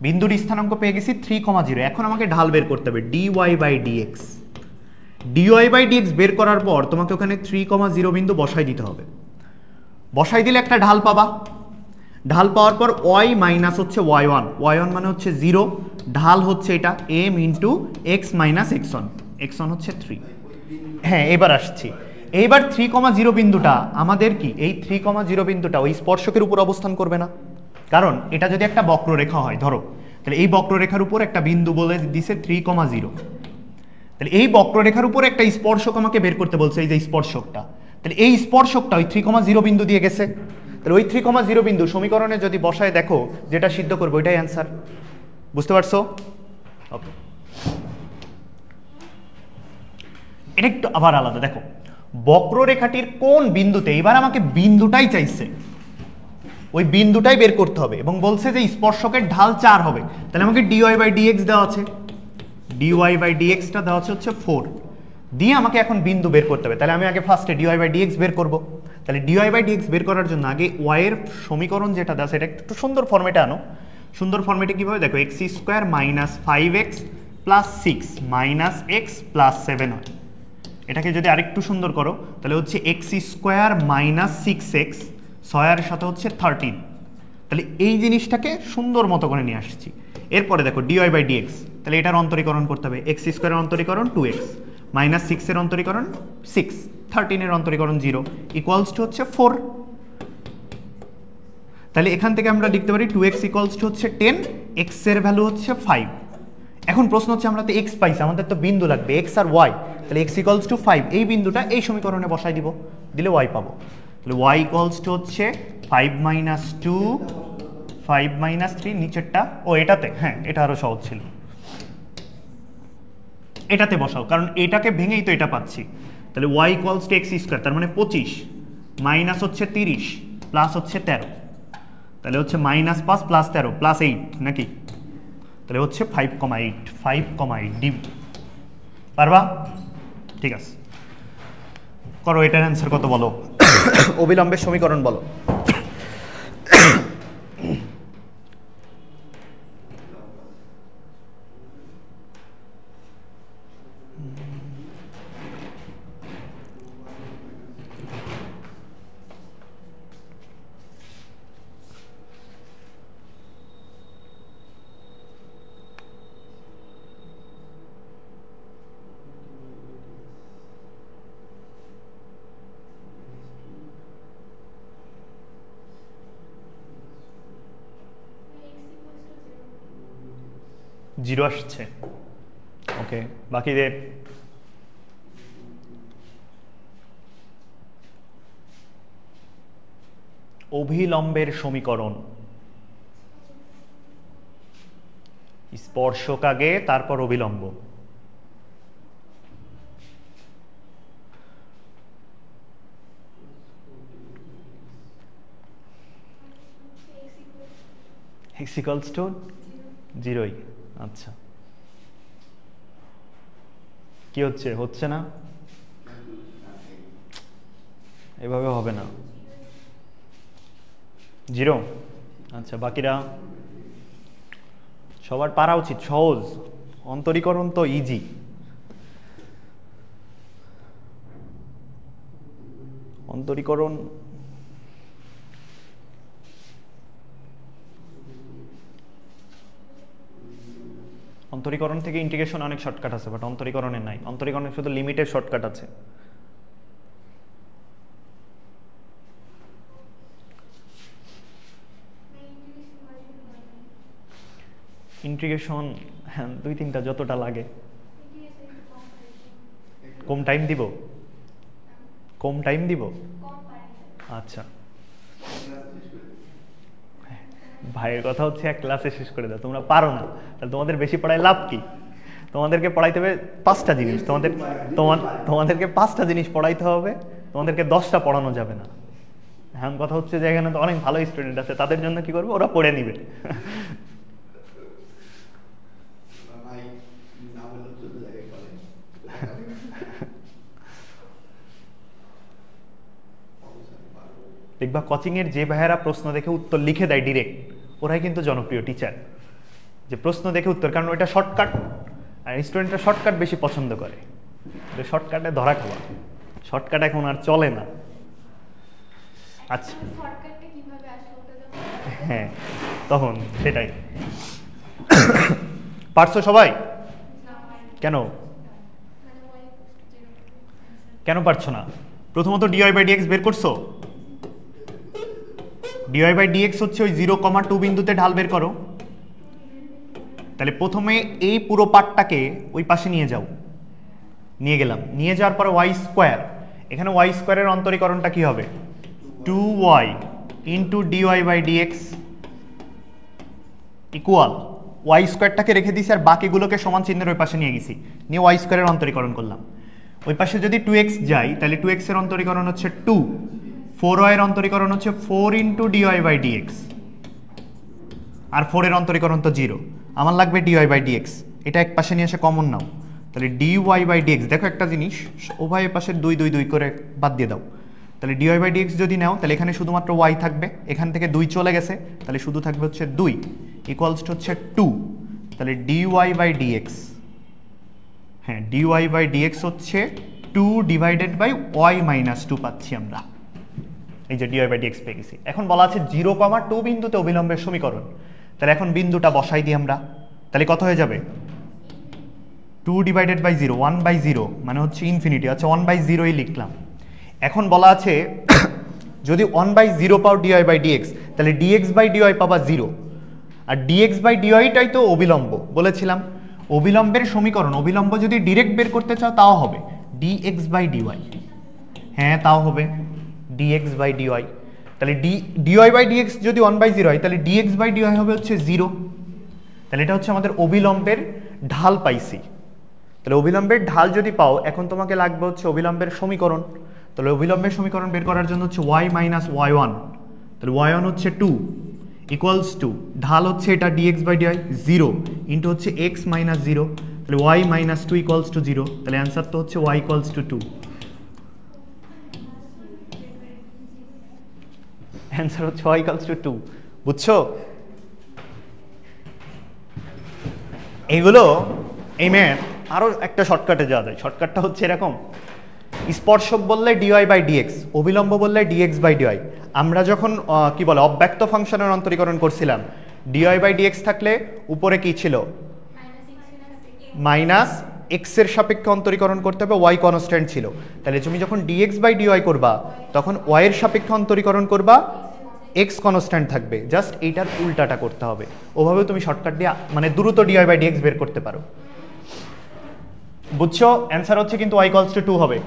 বিন্দুর স্থানাঙ্ক পেয়ে গেছি 3,0। এখন আমাকে ঢাল বের করতে হবে dy/dx। dy/dx বের করার পর তোমাকে ওখানে 3,0 বিন্দু বসাই দিতে হবে। বসাই দিলে একটা ঢাল পাবা, ঢাল পাওয়ার পর y মাইনাস হচ্ছে y1, y1 মানে হচ্ছে 0, ঢাল হচ্ছে এটা m into x minus x1, x1 হচ্ছে 3। হ্যাঁ এবার আসছি, এইবার 3,0 বিন্দুটা আমাদের কি, এই 3,0 বিন্দুটা ওই স্পর্শকের উপর অবস্থান করবে না, কারণ এটা যদি একটা বক্ররেখা হয় ধরো, তাহলে এই বক্ররেখার উপর একটা বিন্দু বলে দিছে 3,0, তাহলে এই বক্ররেখার উপর একটা স্পর্শক আমাকে বের করতে বলছে, এই যে স্পর্শকটা, তাহলে এই স্পর্শকটা ওই 3,0 বিন্দু দিয়ে গেছে, তাহলে ওই 3,0 বিন্দু সমীকরণে যদি বসায় দেখো যেটা সিদ্ধ করবো ওইটাই অ্যান্সার। বুঝতে পারছো? ওকে, এটা একটু আবার আলাদা। দেখো বক্ররেখাটির কোন বিন্দুতে, এবার আমাকে বিন্দুটাই চাইছে, ওই বিন্দুটাই বের করতে হবে এবং বলছে যে স্পর্শকের ঢাল 4 হবে, তাহলে আমাকে dy/dx দেওয়া আছে, dy/dx টা দেওয়া হচ্ছে 4, দিয়ে আমাকে এখন বিন্দু বের করতে হবে, তাহলে আমি আগে ফার্স্টে dy/dx বের করব। তাহলে dy/dx বের করার জন্য আগে y এর সমীকরণ যেটা দেওয়া সেটা একটু সুন্দর ফরম্যাটে আনো। সুন্দর ফরম্যাটে কিভাবে, দেখো x² - 5x + 6 - x + 7 হয়। এটাকে যদি আরেকটু সুন্দর করো তাহলে হচ্ছে x² - 6x, 6 এর সাথে হচ্ছে 13, তাহলে এই জিনিসটাকে সুন্দর মতো করে নিয়ে আসছি। এরপরে দেখো dy/dx, তাহলে এটার অন্তরীকরণ করতে হবে, x² এর অন্তরীকরণ 2x, -6 এর অন্তরীকরণ 6, 13 এর অন্তরীকরণ 0 ইকুয়ালস টু হচ্ছে 4। তাহলে এখান থেকে আমরা লিখতে পারি 2x ইকুয়ালস টু হচ্ছে 10, x এর ভ্যালু হচ্ছে 5। এখন প্রশ্ন হচ্ছে আমরা তো x পাইছি, আমাদের তো বিন্দু লাগবে x আর y, তাহলে x ইকুয়ালস টু 5, এই বিন্দুটা এই সমীকরণে বসাই দিব, দিলে y পাবো। তাহলে y ইকুয়ালস টু হচ্ছে 5 - 2 5 - 3, নিচেরটা ও এটাতে, হ্যাঁ এটা আরো সহজ ছিল, এটাতে বসাও কারণ এটাকে ভেঙেই তো এটা পাচ্ছি। তাহলে y ইকুয়ালস টু x², তার মানে 25, মাইনাস হচ্ছে 30 প্লাস হচ্ছে 13, তাহলে হচ্ছে -5 + 13 + 8 নাকি, তাহলে হচ্ছে 5,8 ডি। পারবা? ঠিক আছে, করো, এটার অ্যান্সার কত বলো, অবিলম্বের সমীকরণ বলো। জিরো আসছে, ওকে, বাকিদের অভিলম্বের সমীকরণ, স্পর্শক আগে তারপর অভিলম্ব। x ইকুয়ালস টু 0, আচ্ছা কি হচ্ছে, হচ্ছে না, এভাবে হবে না, 0, আচ্ছা বাকিরা সবার পারা উচিত, সহজ, অন্তরীকরণ তো ইজি। অন্তরীকরণ অন্তরীকরণ থেকে ইন্টিগ্রেশন অনেক শর্টকাট আছে, বাট অন্তরীকরণে নাই। অন্তরীকরণে শুধু লিমিটের শর্টকাট আছে। ইন্টিগ্রেশন হ্যাঁ 2-3টা যতটা লাগে। কম টাইম দিব? কম টাইম দিব? আচ্ছা, ভাইয়ের কথা হচ্ছে এক ক্লাসে শেষ করে দাও, তোমরা পারো না, তাহলে তোমাদের বেশি পড়ায় লাভ কি? তোমাদেরকে পড়াইতে হবে 5টা জিনিস, তোমাদেরকে 5টা জিনিস পড়াইতে হবে, তোমাদেরকে 10টা পড়ানো যাবে না। হ্যাঁ, কথা হচ্ছে যে এখানে তো অনেক ভালো স্টুডেন্ট আছে, তাদের জন্য কি করবে, ওরা পড়ে নিবে। দেখবা কোচিং এর যে ভাইয়েরা প্রশ্ন দেখে উত্তর লিখে দেয় ডিরেক্ট, ওরাই কিন্তু জনপ্রিয় টিচার। যে প্রশ্ন দেখে উত্তর, কারণ ওইটা শর্টকাট, আর স্টুডেন্টরা শর্টকাট বেশি পছন্দ করে। শর্টকাটে ধরা খাওয়া, শর্টকাট এখন আর চলে না। আচ্ছা, হ্যাঁ তখন সেটাই। পারছো সবাই? কেন কেন পারছো না? প্রথমত dy/dx বের করছো? dy/dx হচ্ছে ওই 0,2 বিন্দুতে ঢাল বের করো। তাহলে প্রথমে এই পুরো পার্টটাকে ওই পাশে নিয়ে যাও, নিয়ে গেলাম, নিয়ে যাওয়ার পরে y স্কোয়ার, এখানে y স্কোয়ারের অন্তরীকরণটা কি হবে? 2y into dy/dx equal, y স্কোয়ারটাকে রেখে দিয়েছি আর বাকিগুলোকে সমান চিহ্নের ওই পাশে নিয়ে গেছি, নিয়ে y স্কোয়ারের অন্তরীকরণ করলাম। ওই পাশে যদি 2x যাই তাহলে 2x এর অন্তরীকরণ হচ্ছে 2, 4y এর অন্তরীকরণ হচ্ছে 4 ইন্টু dy/dx, আর 4 এর অন্তরীকরণ তো 0, আমার লাগবে dy/dx। এটা এক পাশে নিয়ে এসে কমন নাও, তাহলে dy/dx, দেখো একটা জিনিস, উভয় পাশের 2 2 2 করে বাদ দিয়ে দাও। তাহলে dy/dx যদি নাও তাহলে এখানে শুধুমাত্র y থাকবে, এখান থেকে 2 চলে গেছে, তাহলে শুধু থাকবে হচ্ছে 2 ইকুয়ালস টু হচ্ছে 2। তাহলে dy/dx, হ্যাঁ dy/dx হচ্ছে 2 ডিভাইডেড বাই y মাইনাস 2 পাচ্ছি আমরা। এই যে dy/dx পেয়ে গেছি। এখন বলা আছে 0,2 বিন্দুতে অবিলম্বের সমীকরণ, তাহলে এখন বিন্দুটা বসাই দিই আমরা, তাহলে কত হয়ে যাবে? 2 ডিভাইডেড বাই 0, 1/0 মানে হচ্ছে ইনফিনিটি, আচ্ছা 1/0ই লিখলাম। এখন বলা আছে যদি 1/0 পাও dy/dx, তাহলে dx/dy পাবা 0, আর dx/dyটাই তো অবিলম্ব বলেছিলাম। অবিলম্বের সমীকরণ, অবিলম্ব যদি ডিরেক্ট বের করতে চাও তাও হবে dx/dy, হ্যাঁ তাও হবে dx/dy। তাহলে dy/dx যদি 1/0 হয় তাহলে dx/dy হবে হচ্ছে 0। তাহলে এটা হচ্ছে আমাদের অবিলম্বের ঢাল পাইছি। তাহলে অবিলম্বের ঢাল যদি পাও, এখন তোমাকে লাগবে হচ্ছে অবিলম্বের সমীকরণ। তাহলে অবিলম্বের সমীকরণ বের করার জন্য হচ্ছে y মাইনাস y1, তাহলে y1 হচ্ছে 2 ইকুয়ালস টু, ঢাল হচ্ছে এটা dx/dy 0 ইন্টু হচ্ছে x মাইনাস 0, তাহলে y মাইনাস 2 ইকুয়ালস টু 0, তাহলে অ্যান্সার তো হচ্ছে y ইকুয়ালস টু 2। অ্যান্সার হচ্ছে y ইকুয়ালস টু 2, বুঝছো? এইগুলো এই ম্যাথ আরও একটা শর্টকাটে যাওয়া যায়। শর্টকাটটা হচ্ছে এরকম, স্পর্শক বললে dy/dx, অবিলম্ব বললে dx/dy। আমরা যখন কি বলে অব্যক্ত ফাংশনের অন্তরীকরণ করছিলাম, dy/dx থাকলে উপরে কি ছিল? মাইনাস এক্স এর সাপেক্ষে অন্তরীকরণ করতে হবে, y কনস্ট্যান্ট ছিল। তাহলে তুমি যখন dx/dy করবা তখন y এর সাপেক্ষে অন্তরীকরণ করবা, x কনস্ট্যান্ট থাকবে, জাস্ট এইটার উল্টাটা করতে হবে। ওভাবে তুমি শর্টকাট দিয়ে মানে দ্রুত dy/dx বের করতে পারো, বুঝছো? অ্যান্সার হচ্ছে কিন্তু y ইকুয়ালস টু 2 হবে।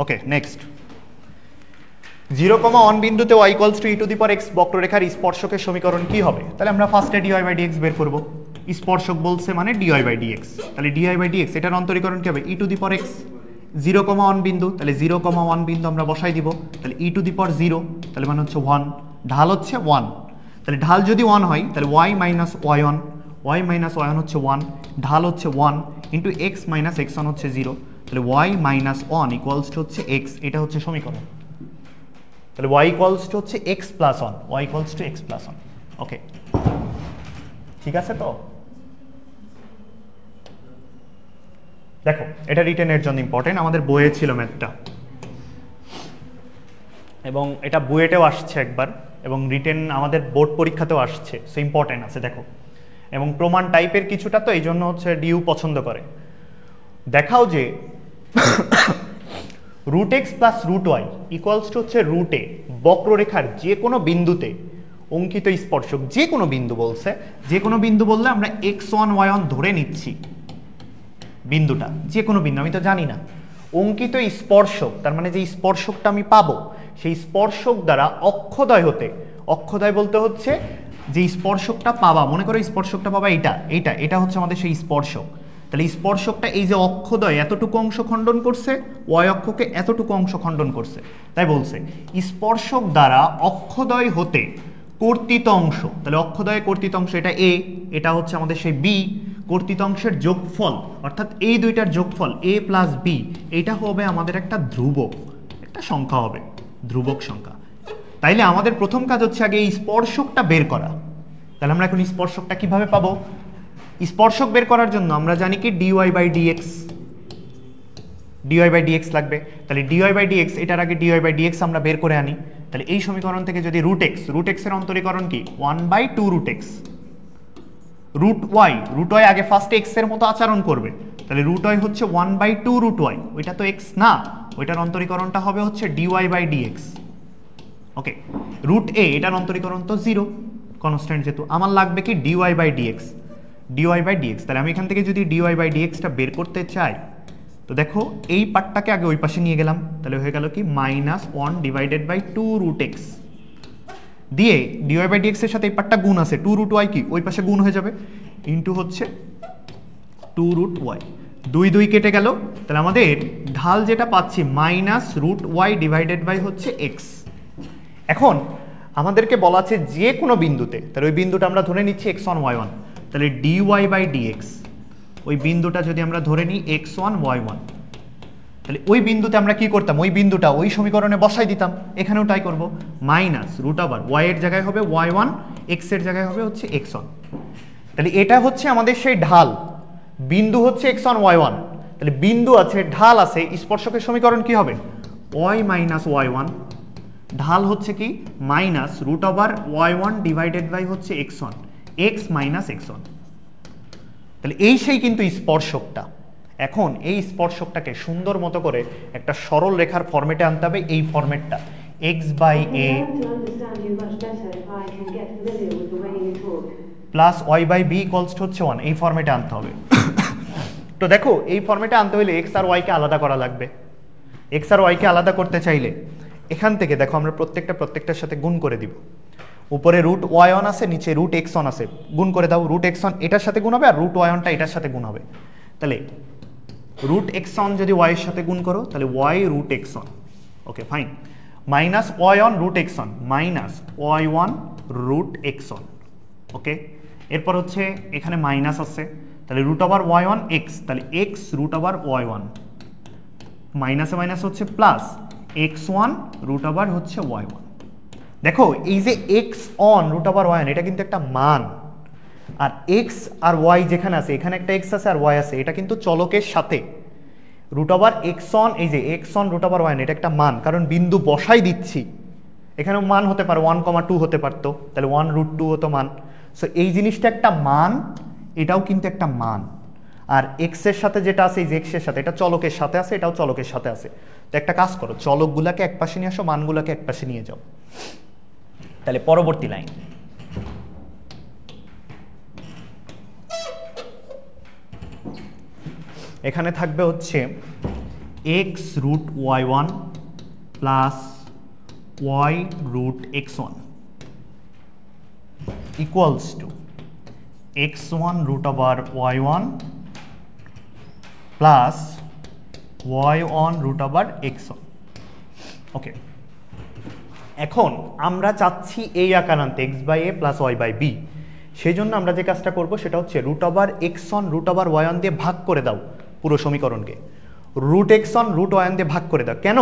ওকে, নেক্সট 0,1 বিন্দুতে y ইকুয়ালস টু e⁻x বক্ররেখার স্পর্শকের সমীকরণ কি হবে? তাহলে আমরা ফার্স্টে dy/dx বের করব। স্পর্শক বলছে মানে dy/dx, তাহলে dy/dx এটার অন্তরীকরণ কি হবে? e⁻x, 0,1 বিন্দু, তাহলে 0,1 বিন্দু আমরা বসাই দিব, তাহলে e⁻0, তাহলে মানে হচ্ছে 1, ঢাল হচ্ছে 1, তাহলে ঢাল যদি 1 হয় তাহলে y minus y1, y minus y1 হচ্ছে 1, ঢাল হচ্ছে 1 ইন্টু x মাইনাস x1 হচ্ছে 0, তাহলে y মাইনাস 1 ইকুয়ালস টু হচ্ছে x, এটা হচ্ছে সমীকরণ। তাহলে y ইকুয়ালস টু হচ্ছে x plus 1, y equals two x plus 1। ওকে, ঠিক আছে তো? দেখো এটা রিটেনের জন্য ইম্পর্টেন্ট, আমাদের বইয়ে ছিল ম্যাথটা, এবং এটা বুয়েটেও আসছে একবার, এবং রিটেন আমাদের বোর্ড পরীক্ষাতেও আসছে, সো ইম্পর্টেন্ট আছে। দেখো এবং প্রমাণ টাইপের কিছুটা, তো এই জন্য হচ্ছে ডিউ পছন্দ করে। দেখাও যে root x plus root y equals to হচ্ছে রুট এ বক্ররেখার যে কোনো বিন্দুতে অঙ্কিত স্পর্শক, যে কোনো বিন্দু বলছে, যে কোনো বিন্দু বললে আমরা x1 y1 ধরে নিচ্ছি বিন্দুটা, যে কোনো বিন্দু, আমি তো জানি না। অঙ্কিত স্পর্শক তার মানে যে স্পর্শকটা আমি পাবো সেই স্পর্শক দ্বারা অক্ষদ্বয় হতে, অক্ষদ্বয় বলতে হচ্ছে যে স্পর্শকটা পাবা, মনে করো স্পর্শকটা পাবা এটা এটা এটা হচ্ছে আমাদের সেই স্পর্শক। তাহলে স্পর্শকটা এই যে অক্ষদ্বয় এতটুকু অংশ খণ্ডন করছে, ওয়াই অক্ষকে এতটুকু অংশ খণ্ডন করছে, তাই বলছে স্পর্শক দ্বারা অক্ষদ্বয় হতে কর্তিত অংশ। তাহলে অক্ষদ্বয় কর্তিত অংশ এটা এ, এটা হচ্ছে আমাদের সেই বি, কর্তিত অংশের যোগফল অর্থাৎ এই দুইটার যোগফল এ প্লাস বি, এটা হবে আমাদের একটা ধ্রুবক, একটা সংখ্যা হবে, ধ্রুবক সংখ্যা। তাইলে আমাদের প্রথম কাজ হচ্ছে আগে এই স্পর্শকটা বের করা। তাহলে আমরা এখন স্পর্শকটা কিভাবে পাবো? স্পর্শক বের করার জন্য আমরা জানি কি dy by dx, dy by dx লাগবে। তাহলে ডিওয়াই বাই ডিএক্স, এটার আগে ডিওয়াই বাই ডিএক্স আমরা বের করে আনি। তাহলে এই সমীকরণ থেকে যদি রুট এক্স এর অন্তরীকরণ কি 1/2 রুট এক্স, রুট ওয়াই আগে ফার্স্ট এক্স এর মতো আচরণ করবে, তাহলে রুট ওয়াই হচ্ছে 1/2 রুট ওয়াই, ওইটা তো এক্স না, ওইটার অন্তরীকরণটা হবে হচ্ছে dy by dx. Okay, root এ এটার অন্তরীকরণ তো 0 কনস্ট্যান্ট, যেহেতু আমার লাগবে কি dy by dx, dy by dx. তাহলে আমি এখান থেকে যদি ডিওয়াই বাই ডিএক্সটা বের করতে চাই, তো দেখো এই পার্টটাকে আগে ওই পাশে নিয়ে গেলাম, তাহলে হয়ে গেল কি -1 ডিভাইডেড বাই 2 রুট এক্স, দিয়ে ডিওয়াই বাই ডিএক্স এর সাথে এই পার্টটা গুণ আছে, 2 রুট ওয়াই কি ওই পাশে গুণ হয়ে যাবে, ইন্টু হচ্ছে 2 রুট ওয়াই, 2 কেটে গেল। তাহলে আমাদের ঢাল যেটা পাচ্ছি -√y ডিভাইডেড বাই হচ্ছে এক্স। এখন আমাদেরকে বলা আছে যে কোনো বিন্দুতে, তাহলে ওই বিন্দুটা আমরা ধরে নিচ্ছি x1 y1, তাহলে dy বাই dx, ওই বিন্দুটা যদি আমরা ধরে নিই x1 y1, তাহলে ওই বিন্দুতে আমরা কি করতাম, ওই বিন্দুটা ওই সমীকরণে বসাই দিতাম, এখানেও তাই করব, -√y এর জায়গায় হবে y1, x এর জায়গায় হবে হচ্ছে x1। তাহলে এটা হচ্ছে আমাদের সেই ঢাল, বিন্দু হচ্ছে x1 y1, তাহলে বিন্দু আছে ঢাল আছে, স্পর্শকের সমীকরণ কি হবে y মাইনাস y1, ঢাল হচ্ছে কি -√y1 ডিভাইডেড বাই হচ্ছে x1, x মাইনাস x1। তাহলে এই সেই কিন্তু স্পর্শকটা। এখন এই স্পর্শকটাকে সুন্দর মতো করে একটা সরল রেখার ফরম্যাটে আনতে হবে, এই ফরম্যাটটা x by a plus y by b equals to হচ্ছে 1, এই ফরম্যাটে আনতে হবে। তো দেখো এই ফরম্যাটে আনতে হলে x আর y কে আলাদা করা লাগবে। x আর y কে আলাদা করতে চাইলে এখান থেকে দেখো আমরা প্রত্যেকটার সাথে গুণ করে দিব, উপরে √y1 আছে, নিচে √x1 আছে, গুণ করে দাও, √x1 এটার সাথে গুণ হবে আর √y1টা এটার সাথে গুণ হবে। তাহলে √x1 যদি y এর সাথে গুণ করো তাহলে y √x1, okay fine, -y1 √x1 -y1 √x1, ওকে। এরপর হচ্ছে এখানে মাইনাস আছে, তাহলে √y1 x, তাহলে x √y1, মাইনাসে মাইনাস হচ্ছে প্লাস x1 √ হচ্ছে y1। দেখো এই যে x অন √y1 এটা কিন্তু একটা মান, আর x আর y যেখানে আছে, এখানে একটা x আছে আর y আছে, এটা কিন্তু চলকের সাথে √x1, এই যে x অন √y1 এটা একটা মান, কারণ বিন্দু বসাই দিচ্ছি, এখানে মান হতে পারে 1,2 হতে পারতো, তাহলে 1√2 হতো মান। সো এই জিনিসটা একটা মান, এটাও কিন্তু একটা মান, আর x এর সাথে যেটা আছে, এই যে x এর সাথে, এটা চলকের সাথে আছে, এটাও চলকের সাথে আছে। তো একটা কাজ করো, চলকগুলাকে এক পাশে নিয়ে আসো, মানগুলোকে এক পাশে নিয়ে যাও। তাহলে পরবর্তী লাইন, এখানে থাকবে হচ্ছে x √y1 plus y √x1 equals to x1 √y1 plus y1 √x1, okay. এখন আমরা চাচ্ছি এই আকার আনতে x by a plus y by b, সেই জন্য আমরা যে কাজটা করব সেটা হচ্ছে √x1 √y1 দিয়ে ভাগ করে দাও পুরো সমীকরণকে, √x1 √y1 দিয়ে ভাগ করে দাও। কেন?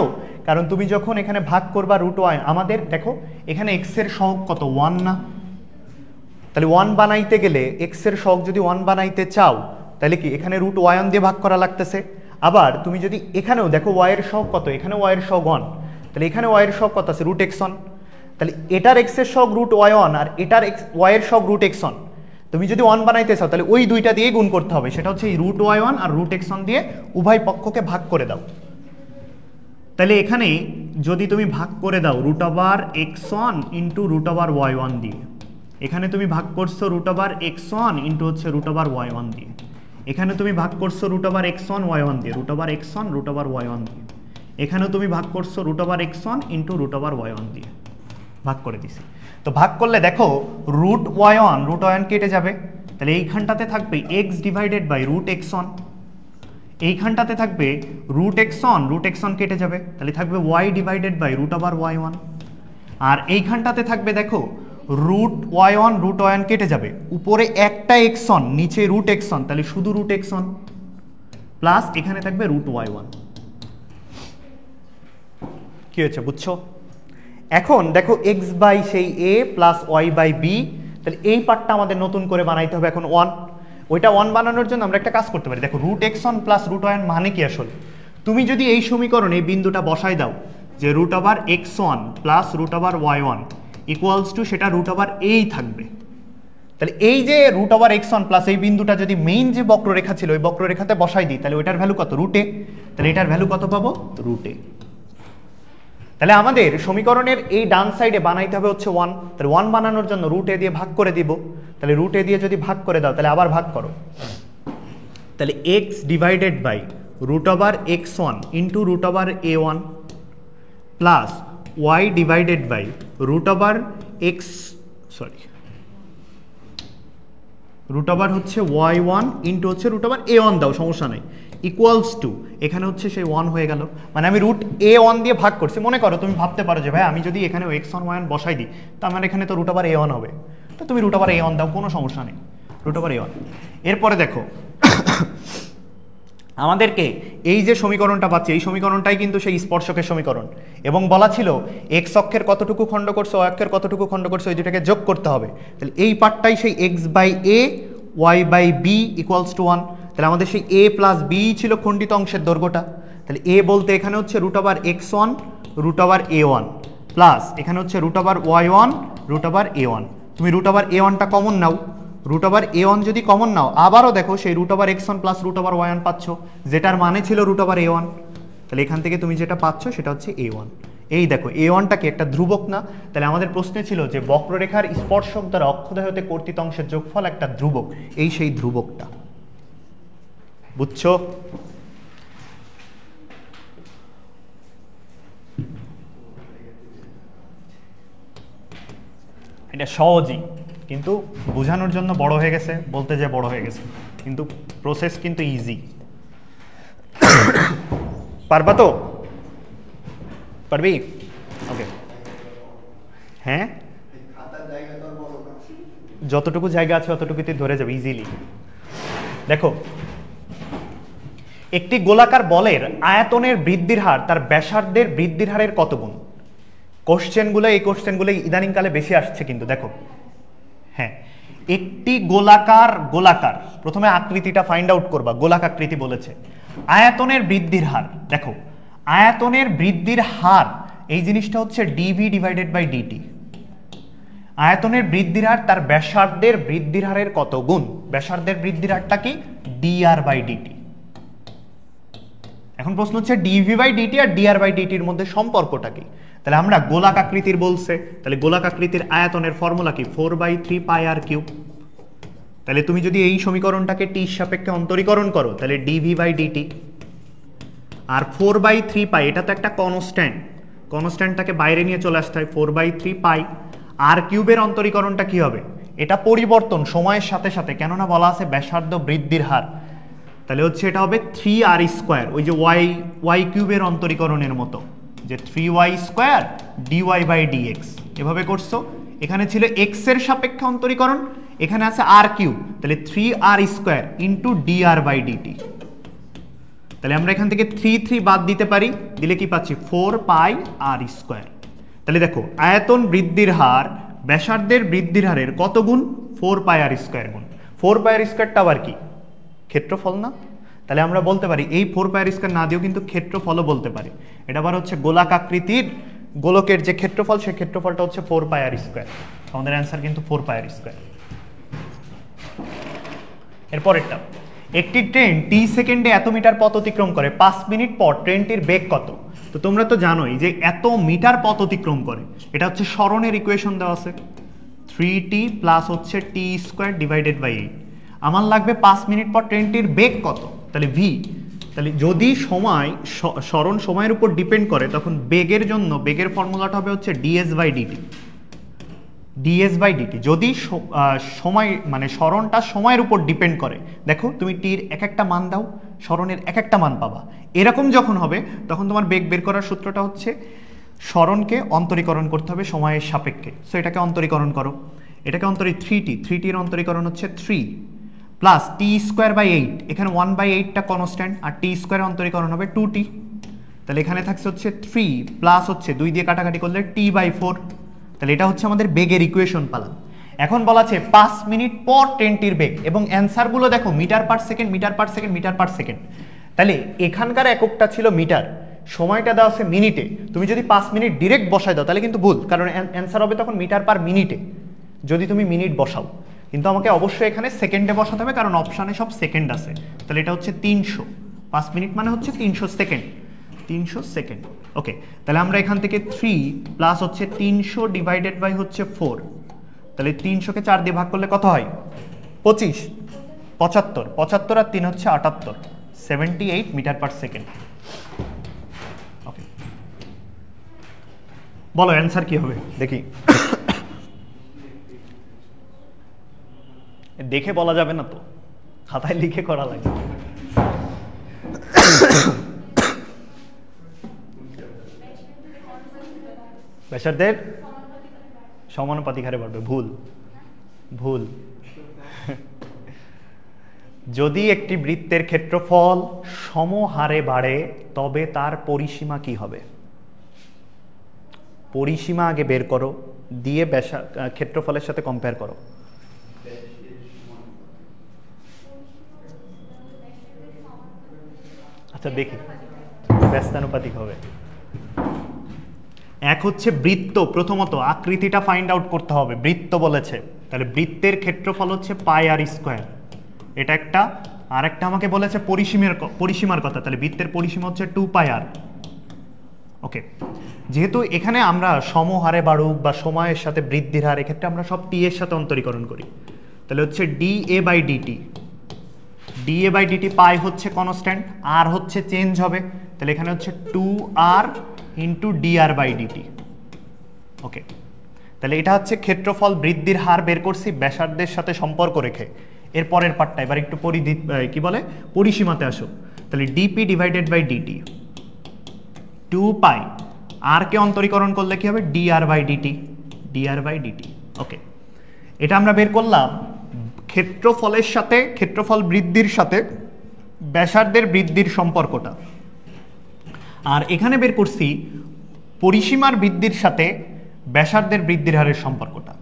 কারণ তুমি যখন এখানে ভাগ করবা √y, আমাদের দেখো এখানে x এর সহগ কত 1 না, তাহলে 1 বানাইতে গেলে x এর সহগ যদি 1 বানাইতে চাও তাহলে কি এখানে √y1 দিয়ে ভাগ করা লাগতেছে। আবার তুমি যদি এখানেও দেখো y এর সহগ কত, এখানে y এর সহগ 1, তাহলে এখানে y এর সহগ কত আছে √x1, তাহলে এটার x এর সহগ √y1 আর এটার y এর সহগ √x1, তুমি যদি 1 বানাইতে চাও তাহলে ওই দুইটা দিয়ে গুণ করতে হবে, সেটা হচ্ছে এই √y1 আর √x1 দিয়ে উভয় পক্ষকে ভাগ করে দাও। তাহলে এখানে যদি তুমি ভাগ করে দাও √x1 ইন্টু √y1 দিয়ে, এখানে তুমি ভাগ করছো √x1 ইন্টু হচ্ছে √y1 দিয়ে, এখানে তুমি ভাগ করছো √x1 y1 দিয়ে, √x1 √y1 দিয়ে, এখানেও তুমি ভাগ করছো √x1 ইন্টু √y1 দিয়ে, ভাগ করে দিছি। তো ভাগ করলে দেখো √y1 কেটে যাবে, তাহলে এইখানটাতে থাকবে x ডিভাইডেড বাই √x1, এইখানটাতে থাকবে √x1 কেটে যাবে, তাহলে থাকবে y ডিভাইডেড বাই √y1, আর এইখানটাতে থাকবে দেখো √y1 কেটে যাবে, উপরে একটা x1 নিচে √x1, তাহলে শুধু √x1 প্লাস এখানে থাকবে √y1। কি হয়েছে বুঝছো? এখন দেখো x বাই সেই a plus y by b, তাহলে এই পার্টটা আমাদের নতুন করে বানাইতে হবে এখন 1। ওইটা 1 বানানোর জন্য আমরা একটা কাজ করতে পারি, দেখো √x1 প্লাস √y1 মানে কি আসলে? তুমি যদি এই সমীকরণে এই বিন্দুটা বসাই দাও যে √x1 plus √y1 equals to সেটা √a থাকবে, তাহলে এই যে √x1 প্লাস এই বিন্দুটা যদি মেইন যে বক্ররেখা ছিল ওই বক্ররেখাতে বসাই দিই, তাহলে ওইটার ভ্যালু কত? √a। তাহলে এটার ভ্যালু কত পাবো? √a। তাহলে আমাদের সমীকরণের এই ডান সাইডে বানাইতে হবে হচ্ছে 1, তাহলে 1 বানানোর জন্য √a দিয়ে ভাগ করে দিব, তাহলে √a দিয়ে যদি ভাগ করে দাও তাহলে আবার ভাগ করো, তাহলে x divided by √x1 into √a1 plus y divided by হচ্ছে y1 ইন্টু হচ্ছে √a1 দাও, সমস্যা নাই, ইকুয়ালস টু এখানে হচ্ছে সেই 1 হয়ে গেল, মানে আমি √a1 দিয়ে ভাগ করছি। মনে করো তুমি ভাবতে পারো যে ভাই আমি যদি এখানে x1 y1 বসাই দিই তো আমার এখানে তো √a1 হবে, তো তুমি √a1 দাও, কোনো সমস্যা নেই, √a1। এরপরে দেখো আমাদেরকে এই যে সমীকরণটা পাচ্ছি এই সমীকরণটাই কিন্তু সেই স্পর্শকের সমীকরণ, এবং বলা ছিল x অক্ষের কতটুকু খণ্ড করছে y অক্ষের কতটুকু খণ্ড করছে ওই দুটাকে যোগ করতে হবে, তাহলে এই পার্টটাই সেই x by a y by b equals to 1। তাহলে আমাদের সেই a প্লাস b ছিল খণ্ডিত অংশের দৈর্ঘ্যটা, তাহলে a বলতে এখানে হচ্ছে √x1 √a1 প্লাস এখানে হচ্ছে √y1 √a1। তুমি √a1টা কমন নাও, √a1 যদি কমন নাও আবারও দেখো সেই √x1 প্লাস √y1 পাচ্ছ, যেটার মানে ছিল √a1, তাহলে এখান থেকে তুমি যেটা পাচ্ছ সেটা হচ্ছে a1। এই দেখো a1টা কি একটা ধ্রুবক না? তাহলে আমাদের প্রশ্নে ছিল যে বক্ররেখার স্পর্শক দ্বারা অক্ষদ্বয় হতে কর্তিত অংশের যোগফল একটা ধ্রুবক, এই সেই ধ্রুবকটা, বুঝছো? এটা সহজই, কিন্তু বোঝানোর জন্য বড় হয়ে গেছে, বলতে যে বড় হয়ে গেছে, কিন্তু প্রসেস কিন্তু ইজি। পারবা তো? পারবি? ওকে, হ্যাঁ যতটুকু জায়গা আছে অতটুকুতে ধরে যাবে ইজিলি। দেখো একটি গোলাকার বলের আয়তনের বৃদ্ধির হার তার ব্যাসার্ধের বৃদ্ধির হারের কত গুণ? এই কোশ্চেনগুলো ইদানিংকালে বেশি আসছে কিন্তু। দেখো হ্যাঁ, একটি গোলাকার প্রথমে আকৃতিটা ফাইন্ড আউট করবা, গোলাকাকৃতি বলেছে, আয়তনের বৃদ্ধির হার, দেখো আয়তনের বৃদ্ধির হার এই জিনিসটা হচ্ছে ডিভি ডিভাইডেড বাই ডিটি। আয়তনের বৃদ্ধির হার তার ব্যাসার্ধের বৃদ্ধির হারের কত গুণ? ব্যাসার্ধের বৃদ্ধির হারটা কি? Dr by dt. এখন প্রশ্ন হচ্ছে ডিভি বাই ডিটি আর ডিআর বাই ডিটির মধ্যে সম্পর্কটা কি? তাহলে আমরা গোলাকাকৃতির বলছে, তাহলে গোলাকাকৃতির আয়তনের ফর্মুলা কি? 4/3 পাই আর কিউব। তাহলে তুমি যদি এই সমীকরণটাকে টির সাপেক্ষে অন্তরীকরণ করো তাহলে ডিভি বাই ডিটি, আর 4/3 পাই এটা তো একটা কনস্ট্যান্টটাকে বাইরে নিয়ে চলে আসতে হয়, 4/3 পাই আর কিউবের অন্তরীকরণটা কি হবে? এটা পরিবর্তন সময়ের সাথে সাথে, কেননা বলা আছে ব্যাসার্ধ বৃদ্ধির হার, তাহলে হচ্ছে এটা হবে 3r², ওই যে ওয়াই কিউবের অন্তরীকরণের মতো, যে 3y² dy বাই dx এভাবে করছো। এখানে ছিল x এর সাপেক্ষে অন্তরীকরণ, এখানে আছে r কিউব, তাহলে 3r² into dr by dt। তাহলে আমরা এখান থেকে 3 বাদ দিতে পারি, দিলে কি পাচ্ছি? 4πr²। তাহলে দেখো আয়তন বৃদ্ধির হার ব্যাসার্ধের বৃদ্ধির হারের কত গুণ? 4πr² গুণ। 4πr² আবার কি? ক্ষেত্রফল না? তাহলে আমরা বলতে পারি এই 4πr² না দিয়েও কিন্তু ক্ষেত্রফলও বলতে পারি। এটা আবার হচ্ছে গোলাকাকৃতির গোলকের যে ক্ষেত্রফল সেই ক্ষেত্রফলটা হচ্ছে 4πr²। আমাদের অ্যান্সার কিন্তু 4πr²। এরপরেরটা, একটি ট্রেন টি সেকেন্ডে এত মিটার পথ অতিক্রম করে, 5 মিনিট পর ট্রেনটির বেগ কত? তো তোমরা তো জানোই যে এত মিটার পথ অতিক্রম করে, এটা হচ্ছে সরণের ইকুয়েশন দেওয়া আছে 3t প্লাস হচ্ছে টি স্কোয়ার ডিভাইডেড বাই 8। আমার লাগবে 5 মিনিট পর ট্রেনটির বেগ কত, তাহলে ভি। তাহলে যদি সময় সরণ সময়ের উপর ডিপেন্ড করে, তখন বেগের জন্য বেগের ফর্মুলাটা হবে হচ্ছে ds by dt. Ds by dt যদি সময় মানে সরণটা সময়ের উপর ডিপেন্ড করে, দেখো তুমি টির এক একটা মান দাও, সরণের এক একটা মান পাবা। এরকম যখন হবে তখন তোমার বেগ বের করার সূত্রটা হচ্ছে সরণকে অন্তরীকরণ করতে হবে সময়ের সাপেক্ষে। সো এটাকে অন্তরীকরণ করো, এটাকে থ্রিটির অন্তরীকরণ হচ্ছে 3 প্লাস টি স্কোয়ার বাই 8, এখানে 1/8টা কনস্ট্যান্ট, আর টি স্কোয়ার অন্তরীকরণ হবে 2t। তাহলে এখানে থাকছে হচ্ছে 3 প্লাস হচ্ছে 2 দিয়ে কাটাকাটি করলে t/4। তাহলে এটা হচ্ছে আমাদের বেগের ইকুয়েশন পালাম। এখন বলা আছে 5 মিনিট পর ট্রেনটির বেগ, এবং অ্যান্সারগুলো দেখো metre per second, metre per second, metre per second. তাহলে এখানকার এককটা ছিল মিটার, সময়টা দেওয়া আছে মিনিটে। তুমি যদি 5 মিনিট ডিরেক্ট বসাই দাও তাহলে কিন্তু ভুল, কারণ অ্যান্সার হবে তখন মিটার পার মিনিটে যদি তুমি মিনিট বসাও। কিন্তু আমাকে অবশ্যই এখানে সেকেন্ডে বসাতে হবে, কারণ অপশানে সব সেকেন্ড আছে। তাহলে এটা হচ্ছে 300, 5 মিনিট মানে হচ্ছে 300 সেকেন্ড, 300 সেকেন্ড। ওকে, তাহলে আমরা এখান থেকে 3 প্লাস হচ্ছে 300 ডিভাইডেড বাই হচ্ছে 4, তাহলে 300কে 4 দিয়ে ভাগ করলে কত হয়? 25, 75, 75 আর 3 হচ্ছে 78, 78 মিটার পার সেকেন্ড। ওকে, বলো অ্যান্সার কি হবে দেখি। দেখে বলা যাবে না তো, খাতায় লিখে করা লাগে। ব্যাসার্ধের সমানুপাতিক হারে বাড়বে, ভুল ভুল। যদি একটি বৃত্তের ক্ষেত্রফল সমহারে বাড়ে তবে তার পরিসীমা কি হবে? পরিসীমা আগে বের করো, দিয়ে ক্ষেত্রফলের সাথে কম্পেয়ার করো। আচ্ছা দেখি, ব্যস্তানুপাতিক হবে। এক হচ্ছে বৃত্ত, প্রথমত আকৃতিটা ফাইন্ড আউট করতে হবে। বৃত্ত বলেছে, তাহলে বৃত্তের ক্ষেত্রফল হচ্ছে পাই আর স্কোয়ার, এটা একটা। আর একটা আমাকে বলেছে পরিসীমার কথা, তাহলে বৃত্তের পরিসীমা হচ্ছে 2 πr। ওকে, যেহেতু এখানে আমরা সমহারে বাড়ুক বা সময়ের সাথে বৃদ্ধির হার, এক্ষেত্রে আমরা সব টি এর সাথে অন্তরীকরণ করি। তাহলে হচ্ছে dA by dt, dA by dt পাই হচ্ছে কনস্ট্যান্ট, আর হচ্ছে চেঞ্জ হবে, তাহলে এখানে হচ্ছে 2r into dr by dt. Okay, তাহলে এটা হচ্ছে ক্ষেত্রফল বৃদ্ধির হার বের করছি ব্যাসার্ধের সাথে সম্পর্ক রেখে। এর পরের পার্টটা এবার একটু কি বলে পরিসীমাতে আসো। তাহলে ডিপি ডিভাইডেড বাই ডিটি, 2π, আর কে অন্তরীকরণ করলে কি হবে? Dr by dt, dr by dt. Okay, এটা আমরা বের করলাম ক্ষেত্রফলের সাথে, ক্ষেত্রফল বৃদ্ধির সাথে ব্যাসার্ধের বৃদ্ধির সম্পর্কটা। আর এখানে বের করছি পরিসীমার বৃদ্ধির সাথে ব্যাসার্ধের বৃদ্ধির হারের সম্পর্কটা।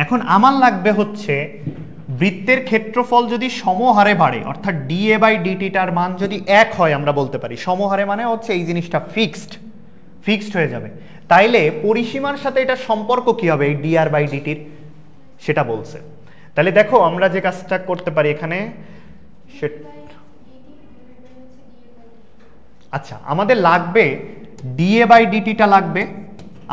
এখন আমার লাগবে হচ্ছে বৃত্তের ক্ষেত্রফল যদি সমহারে বাড়ে, অর্থাৎ ডিএ বাই ডিটিটার মান যদি 1 হয়, আমরা বলতে পারি সমহারে মানে হচ্ছে এই জিনিসটা ফিক্সড হয়ে যাবে, তাইলে পরিসীমার সাথে এটা সম্পর্ক কি হবে এই ডিআর বাই ডিটির, সেটা বলছে। তাহলে দেখো আমরা যে কাজটা করতে পারি এখানে, আচ্ছা আমাদের লাগবে ডিএ বাই ডিটিটা লাগবে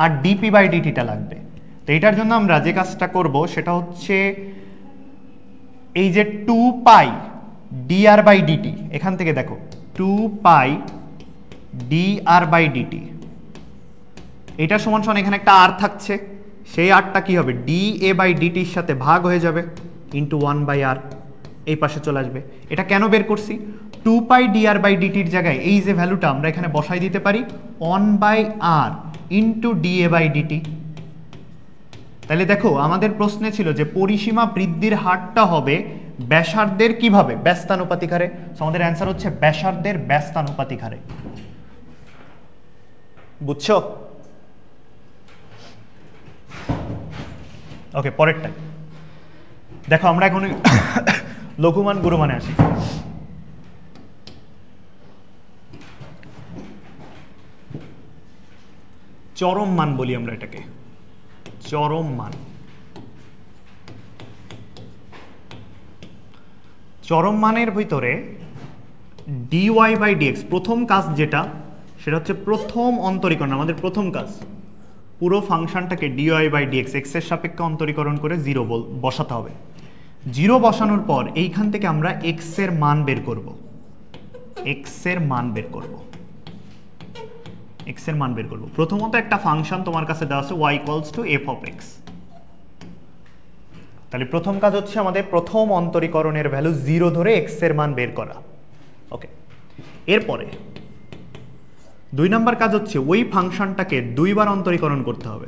আর ডিপি বাই ডিটিটা লাগবে। তো এটার জন্য আমরা যে কাজটা করব সেটা হচ্ছে এই যে 2π ডিআর বাই ডিটি, এখান থেকে দেখো 2π ডিআর বাই ডিটি, এটা সমান সমান এখানে একটা আর থাকছে, সেই আরটা কি হবে? ডিএ বাই ডিটির সাথে ভাগ হয়ে যাবে ইন্টু 1/r, এই পাশে চলে আসবে। এটা কেন বের করছি? 2π ডিআর বাই ডিটির জায়গায় এই যে ভ্যালুটা আমরা এখানে বসাই দিতে পারি 1/r into DA by DT. তাহলে দেখো আমাদের প্রশ্নে ছিল যে পরিসীমা বৃদ্ধির হারটা হবে ব্যাসার্ধের কিভাবে? ব্যস্তানুপাতিক হারে। আমাদের অ্যান্সার হচ্ছে ব্যাসার্ধের ব্যস্তানুপাতিক হারে। বুঝছো? ওকে, পরেরটা দেখো, আমরা এখন লঘুমান গুরুমানে আসি। চরম মান বলি আমরা এটাকে, চরম মান। চরম মানের ভিতরে ডিওয়াই বাই ডিএক্স, প্রথম কাজ যেটা সেটা হচ্ছে প্রথম অন্তরীকরণ, আমাদের প্রথম কাজ পুরো ফাংশনটাকে ডিওয়াই বাই ডিএক্স এক্সের সাপেক্ষে অন্তরীকরণ করে 0 বসাতে হবে। 0 বসানোর পর এইখান থেকে আমরা এক্স এর মান বের করব, এক্স এর মান বের করব, এক্স এর মান বের করব। প্রথমত একটা ফাংশন তোমার কাছে দেওয়া আছে y equals two f of x। তাহলে প্রথম কাজ হচ্ছে আমাদের প্রথম অন্তরীকরণের ভ্যালু 0 ধরে x এর মান বের করা। ওকে, এরপরে 2 নম্বর কাজ হচ্ছে ওই ফাংশনটাকে 2 বার অন্তরীকরণ করতে হবে।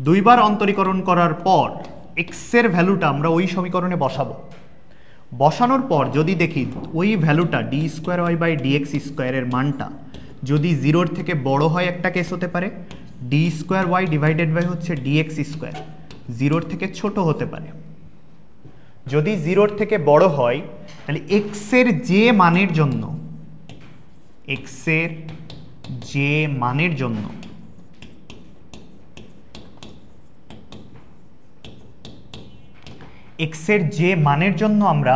2 বার অন্তরীকরণ করার পর x এর ভ্যালুটা আমরা ওই সমীকরণে বসাবো। বসানোর পর যদি দেখি ওই ভ্যালুটা d square y by dx স্কোয়ারের মানটা যদি 0-র থেকে বড় হয় একটা কেস হতে পারে, d square y divided by হচ্ছে ডিএক্স স্কোয়ার 0-র থেকে ছোট হতে পারে। যদি 0-র থেকে বড় হয় তাহলে এক্স এর যে মানের জন্য, এক্স এর যে মানের জন্য এক্স এর যে মানের জন্য আমরা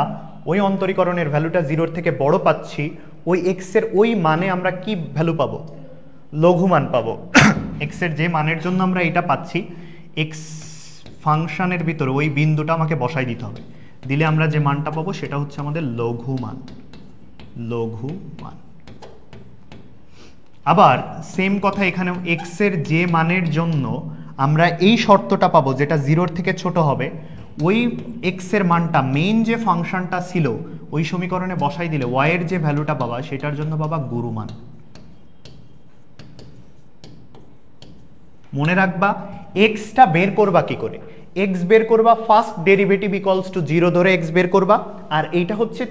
ওই অন্তরীকরণের ভ্যালুটা 0-র থেকে বড় পাচ্ছি, ওই এক্স এর ওই মানে আমরা কি ভ্যালু পাবো? লঘুমান পাবো। এক্স এর যে মানের জন্য আমরা এটা পাচ্ছি, এক্স ফাংশনের ভিতরে ওই বিন্দুটা আমাকে বসাই দিতে হবে। দিলে আমরা যে মানটা পাবো সেটা হচ্ছে আমাদের লঘুমান, লঘুমান। আবার সেম কথা এখানেও এক্স এর যে মানের জন্য আমরা এই শর্তটা পাবো যেটা 0-র থেকে ছোট হবে, ওই এক্স এর মানটা মেইন যে ফাংশনটা ছিল ওই সমীকরণে বসাই দিলে ওয়াই এর যে ভ্যালুটা পাবা সেটার জন্য পাবা গুরুমান। মনে রাখবা এক্সটা বের করবা কি করে? এক্স বের করবা ফার্স্ট ডেরিভেটিভ ইকুয়ালস টু 0 ধরে এক্স বের করবা, আর এইটা হচ্ছে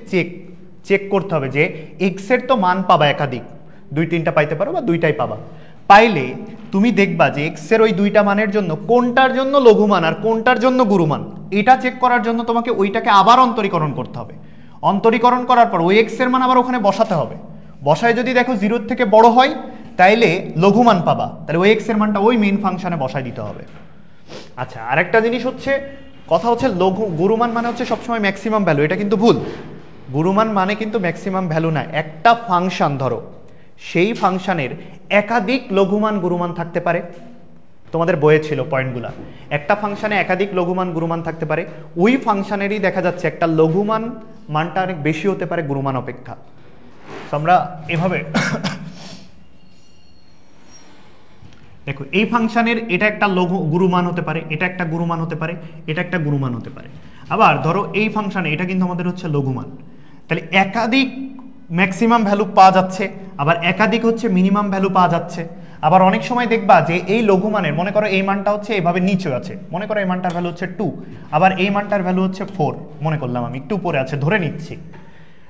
চেক করতে হবে যে এক্স এর তো মান পাবা একাধিক, 2-3টা পাইতে পারো বা 2টাই পাবা। পাইলে তুমি দেখবা যে এক্স এর ওই 2টা মানের জন্য কোনটার জন্য লঘুমান আর কোনটার জন্য গুরুমান, এটা চেক করার জন্য তোমাকে ওইটাকে আবার অন্তরীকরণ করতে হবে। অন্তরীকরণ করার পর ওই এক্স এর মান আবার ওখানে বসাতে হবে। বসায় যদি দেখো 0-র থেকে বড় হয় তাইলে লঘুমান পাবা, তাহলে ওই এক্স এর মানটা ওই মেইন ফাংশনে বসাই দিতে হবে। আচ্ছা, আরেকটা জিনিস হচ্ছে, কথা হচ্ছে গুরুমান মানে হচ্ছে সবসময় ম্যাক্সিমাম ভ্যালু, এটা কিন্তু ভুল। গুরুমান মানে কিন্তু ম্যাক্সিমাম ভ্যালু না। একটা ফাংশন ধরো, সেই ফাংশনের একাধিক লঘুমান গুরুমান থাকতে পারে, তোমাদের বইয়ে ছিল পয়েন্টগুলা। একটা ফাংশনে একাধিক লঘুমান গুরুমান থাকতে পারে, ওই ফাংশনেরই দেখা যাচ্ছে একটা লঘুমান মানটা অনেক বেশি হতে পারে গুরুমান অপেক্ষা। আমরা এভাবে দেখো, এই ফাংশনের এটা একটা গুরুমান হতে পারে, এটা একটা গুরুমান হতে পারে, এটা একটা গুরুমান হতে পারে। আবার ধরো এই ফাংশনে এটা কিন্তু আমাদের হচ্ছে লঘুমান, তাহলে একাধিক ম্যাক্সিমাম ভ্যালু পাওয়া যাচ্ছে, আবার একাধিক হচ্ছে মিনিমাম ভ্যালু পাওয়া যাচ্ছে। আবার অনেক সময় দেখবা যে এই লঘুমানের, মনে করো এই মানটা হচ্ছে এইভাবে নিচে আছে, মনে করো এই মানটার ভ্যালু হচ্ছে 2, আবার এই মানটার ভ্যালু হচ্ছে 4, মনে করলাম আমি একটু উপরে আছে ধরে নিচ্ছি।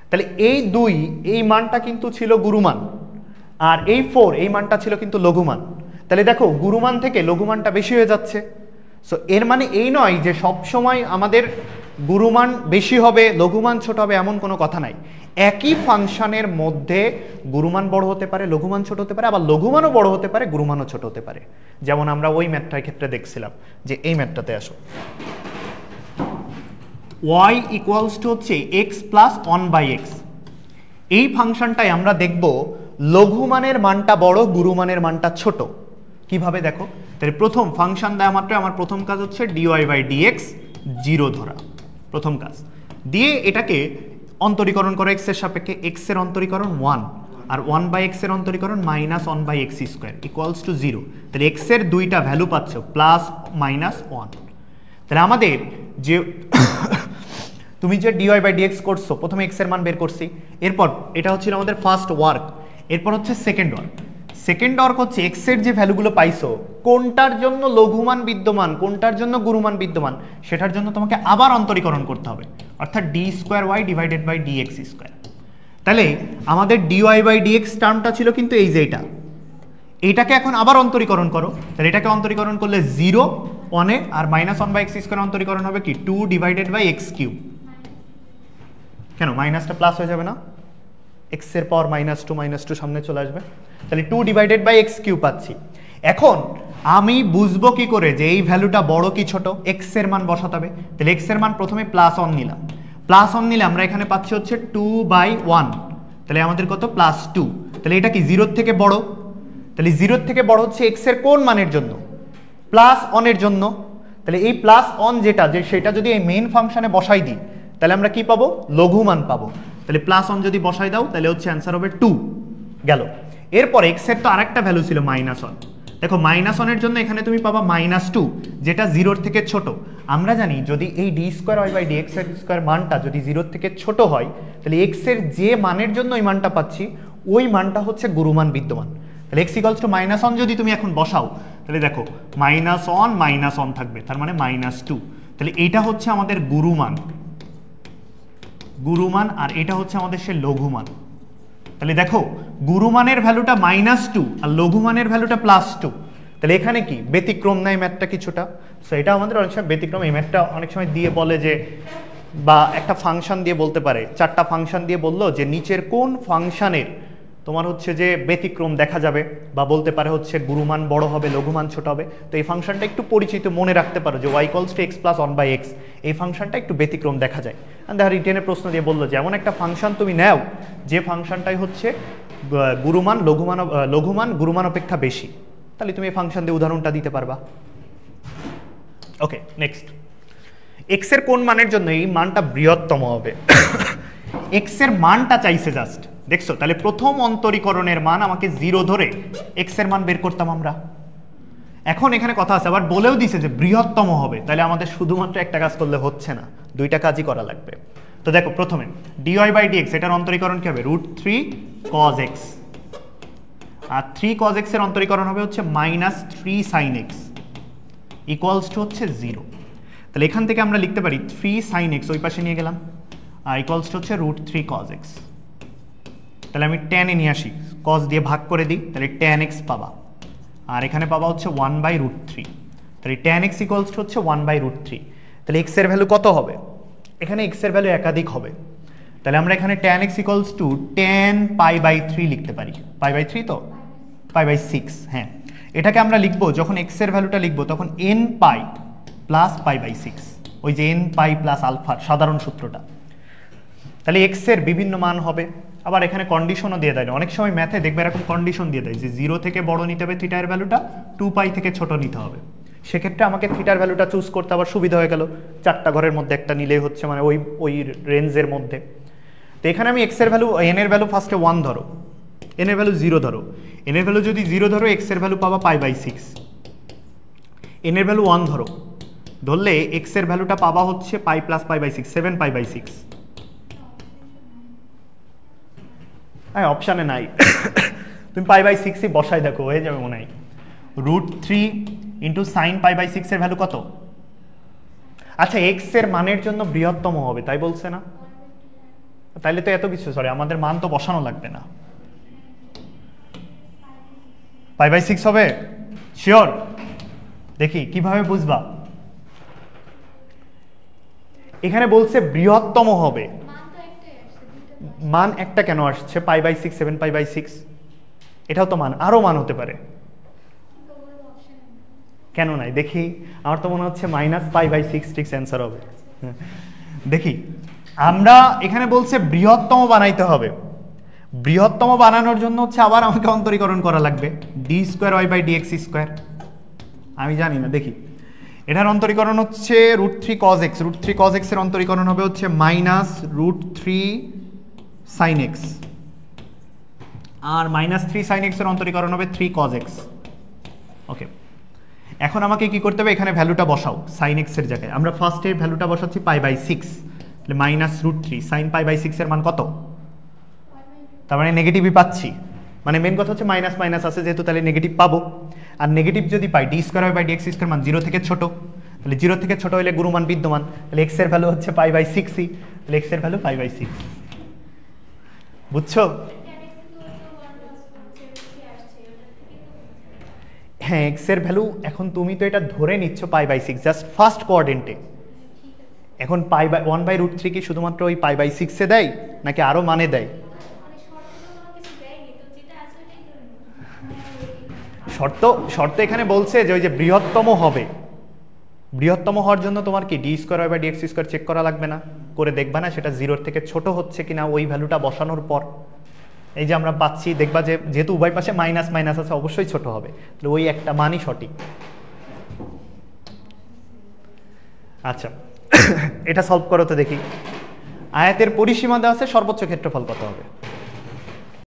তাহলে এই 2 এই মানটা কিন্তু ছিল গুরুমান, আর এই 4 এই মানটা ছিল কিন্তু লঘুমান। তাহলে দেখো গুরুমান থেকে লঘুমানটা বেশি হয়ে যাচ্ছে। সো এর মানে এই নয় যে সব সময় আমাদের গুরুমান বেশি হবে লঘুমান ছোট হবে, এমন কোনো কথা নাই। একই ফাংশনের মধ্যে গুরুমান বড় হতে পারে, লঘুমান ছোট হতে পারে, আবার লঘুমানও বড় হতে পারে, গুরুমানও ছোট হতে পারে। যেমন আমরা ওই ম্যাথটার ক্ষেত্রে দেখছিলাম, যে এই ম্যাথটাতে আসো, y ইকুয়ালস টু হচ্ছে x প্লাস 1/x। এই ফাংশনটাই আমরা দেখব লঘুমানের মানটা বড়, গুরুমানের মানটা ছোট। কিভাবে দেখো, তাহলে প্রথম ফাংশন দেওয়া মাত্র আমার প্রথম কাজ হচ্ছে dy/dx 0 ধরা, প্রথম কাজ দিয়ে এটাকে অন্তরীকরণ করে x এর সাপেক্ষে। x এর অন্তরীকরণ 1 আর 1/x এর অন্তরীকরণ -1/x² ইকুয়ালস টু 0। তাহলে x এর 2টা ভ্যালু পাচ্ছ প্লাস মাইনাস 1। তাহলে আমাদের যে তুমি যে dy/dx করছো, প্রথমে x এর মান বের করছি, এরপর এটা হচ্ছিল আমাদের ফার্স্ট ওয়ার্ক, এরপর হচ্ছে সেকেন্ড ওয়ার্ক। সেকেন্ড ওয়ার্ক হচ্ছে x এর যে ভ্যালুগুলো পাইছো কোনটার জন্য লঘুমান বিদ্যমান, কোনটার জন্য গুরুমান বিদ্যমান, সেটার জন্য তোমাকে আবার অন্তরীকরণ করতে হবে, অর্থাৎ d² y divided by dx²। তাহলে আমাদের dy/dx টার্মটা ছিল কিন্তু এই যে এইটাকে এখন আবার অন্তরীকরণ করো। তাহলে এটাকে অন্তরীকরণ করলে 0 1 আর -1/x² অন্তরীকরণ হবে কি 2 ডিভাইডেড বাই x³ কেন মাইনাসটা প্লাস হয়ে যাবে না, x এর পাওয়ার -2 সামনে চলে আসবে, তাহলে 2 ডিভাইডেড বাই x³ পাচ্ছি। এখন আমি বুঝবো কি করে যে এই ভ্যালুটা বড় কি ছোট? x এর মান বসাতে হবে। তাহলে x এর মান প্রথমে +1 নিলাম, প্লাস 1 নিলে আমরা এখানে পাচ্ছি হচ্ছে 2/1, তাহলে আমাদের কত +2। তাহলে এটা কি 0 থেকে বড়, তাহলে 0 থেকে বড় হচ্ছে x এর কোন মানের জন্য, +1 এর জন্য। তাহলে এই +1 যেটা সেটা যদি এই মেইন ফাংশনে বসাই দিই তাহলে আমরা কি পাবো, লঘু মান পাবো। তাহলে +1 যদি বসাই দাও তাহলে হচ্ছে অ্যান্সার হবে 2 গেল। এরপর x এর তো আরেকটা ভ্যালু ছিল -1, দেখো -1 এর জন্য এখানে তুমি পাবা -2 যেটা 0 থেকে ছোট। আমরা জানি যদি এই d²y/dx² মানটা যদি 0 থেকে ছোট হয় তাহলে x এর যে মানের জন্য ওই মানটা পাচ্ছি ওই মানটা হচ্ছে গুরুমান বিদ্যমান। তাহলে x = -1 যদি তুমি এখন বসাও তাহলে দেখো -1 থাকবে, তার মানে -2। তাহলে এইটা হচ্ছে আমাদের গুরুমান, আর এটা হচ্ছে আমাদের সে লঘুমান। তাহলে দেখো গুরুমানের ভ্যালুটা -2 আর লঘুমানের ভ্যালুটা +2। তাহলে এখানে কি ব্যতিক্রম নাই ম্যাথটা কিছুটা, সো এটা আমাদের অনেক সময় ব্যতিক্রম। এই ম্যাথটা অনেক সময় দিয়ে বলে যে, বা একটা ফাংশন দিয়ে বলতে পারে, 4টা ফাংশন দিয়ে বললো যে নিচের কোন ফাংশনের তোমার হচ্ছে যে ব্যতিক্রম দেখা যাবে, বা বলতে পারে হচ্ছে গুরুমান বড় হবে লঘুমান ছোট হবে। তো এই ফাংশনটা একটু পরিচিত, মনে রাখতে পারো যে y = x + 1/x, এই ফাংশনটা একটু ব্যতিক্রম দেখা যায়। দেখা রিটেনের প্রশ্ন দিয়ে বললো যে এমন একটা ফাংশন তুমি নাও যে ফাংশনটাই হচ্ছে লঘুমান গুরুমান অপেক্ষা বেশি, তাহলে তুমি এই ফাংশন দিয়ে উদাহরণটা দিতে পারবা। ওকে, নেক্সট, x এর কোন মানের জন্য এই মানটা বৃহত্তম হবে। x এর মানটা চাইছে জাস্ট, দেখছো? তাহলে প্রথম অন্তরীকরণের মান আমাকে 0 ধরে x এর মান বের করতাম আমরা। এখন এখানে কথা আছে, আবার বলেও দিছে যে বৃহত্তম হবে, তাহলে আমাদের শুধুমাত্র একটা কাজ করলে হচ্ছে না, দুইটা কাজই করা লাগবে। তো দেখো প্রথমে dy/dx এটার অন্তরীকরণ কি হবে, √3 cos x, আর 3 cos x এর অন্তরীকরণ হবে হচ্ছে -3 sin x = হচ্ছে 0। তাহলে এখান থেকে আমরা লিখতে পারি 3 sin x ওই পাশে নিয়ে গেলাম, আর = হচ্ছে √3 cos x। তাহলে আমি tan এ নিয়ে আসি, cos দিয়ে ভাগ করে দিই, তাহলে tan x পাবা, আর এখানে পাবা হচ্ছে 1/√3। তাহলে tan x = হচ্ছে 1/√3। তাহলে x এর ভ্যালু কত হবে, এখানে x এর ভ্যালু একাধিক হবে। তাহলে আমরা এখানে tan x = tan π/3 লিখতে পারি, π/3 তো π/6। হ্যাঁ, এটাকে আমরা লিখবো যখন x এর ভ্যালুটা লিখবো তখন nπ + π/6, ওই যে nπ + আলফা সাধারণ সূত্রটা। তাহলে x এর বিভিন্ন মান হবে, আবার এখানে কন্ডিশনও দিয়ে দেয়। অনেক সময় ম্যাথে দেখবে এরকম কন্ডিশন দিয়ে দেয় যে 0 থেকে বড় নিতে হবে থিটার ভ্যালুটা, 2π থেকে ছোট নিতে হবে। সেক্ষেত্রে আমাকে থিটার ভ্যালুটা চুজ করতে আবার সুবিধা হয়ে গেল, 4টা ঘরের মধ্যে একটা নিলেই হচ্ছে, মানে ওই রেঞ্জের মধ্যে। তো এখানে আমি x এর ভ্যালু, n এর ভ্যালু ফার্স্টে 1 ধরো, n এর ভ্যালু 0 ধরো, n এর ভ্যালু যদি 0 ধরো x এর ভ্যালু পাবা π/6, n এর ভ্যালু 1 ধরো, ধরলে x এর ভ্যালুটা পাবা হচ্ছে π + π/6, 7π/6। হ্যাঁ, অপশানে নাই, তুমি π/6ই বসাই দেখো, হয়ে যাবে মনে হয়। √3 × sin π/6 এর ভ্যালু কত? আচ্ছা, x এর মানের জন্য বৃহত্তম হবে তাই বলছে না, তাইলে তো এত কিছু, সরি আমাদের মান তো বসানো লাগবে না। π/6 হবে শিওর? দেখি কিভাবে বুঝবা। এখানে বলছে বৃহত্তম হবে, মান একটা কেন আসছে, π/6, 7π/6, এটাও তো মান, আরো মান হতে পারে, কেন নাই? দেখি, আমার তো মনে হচ্ছে -π/6 ঠিক অ্যান্সার হবে। দেখি, আমরা এখানে বলছে বৃহত্তম বানাইতে হবে, বৃহত্তম বানানোর জন্য হচ্ছে আবার আমাকে অন্তরীকরণ করা লাগবে, d²y/dx²। আমি জানি না, দেখি এটার অন্তরীকরণ হচ্ছে √3 cos x, √3 cos x এর অন্তরীকরণ হবে হচ্ছে -√3 sin x, আর -3 sin x এর অন্তরীকরণ হবে 3 cos x। ওকে, এখন আমাকে কি করতে হবে, এখানে ভ্যালুটা বসাও sin x এর জায়গায়। আমরা ফার্স্টে ভ্যালুটা বসাচ্ছি π/6, তাহলে -√3 sin π/6 এর মান কত, তার মানে নেগেটিভই পাচ্ছি, মানে মেন কথা হচ্ছে মাইনাস মাইনাস আছে যেহেতু, তাহলে নেগেটিভ পাবো। আর নেগেটিভ যদি পাই d²y/dx² মান 0 থেকে ছোট, তাহলে 0 থেকে ছোট হলে গুরুমান বিদ্যমান, তাহলে x এর ভ্যালু হচ্ছে π/6ই, তাহলে x এর ভ্যালু π/6। বুঝছো? হ্যাঁ, x এর ভ্যালু এখন তুমি তো এটা ধরে নিচ্ছ π/6 জাস্ট ফার্স্ট কোঅর্ডিনেটে। এখন 1/√3 কি শুধুমাত্র ওই π/6 এ দেয় নাকি আরো মানে দেয়? শর্ত এখানে বলছে যে ওই যে বৃহত্তম হবে, বৃহত্তম হওয়ার জন্য তোমার কি d²y/dx² চেক করা লাগবে না? করে দেখবা না সেটা 0 থেকে ছোট হচ্ছে কিনা ওই ভ্যালুটা বসানোর পর। এই যে আমরা পাচ্ছি, দেখবা যে যেহেতু উভয় পাশে মাইনাস মাইনাস আছে অবশ্যই ছোট হবে, তাহলে ওই একটা মানই সঠিক। আচ্ছা এটা সলভ করো তো দেখি। আয়াতের পরিসীমা দেওয়া আছে, সর্বোচ্চ ক্ষেত্রফল কত হবে?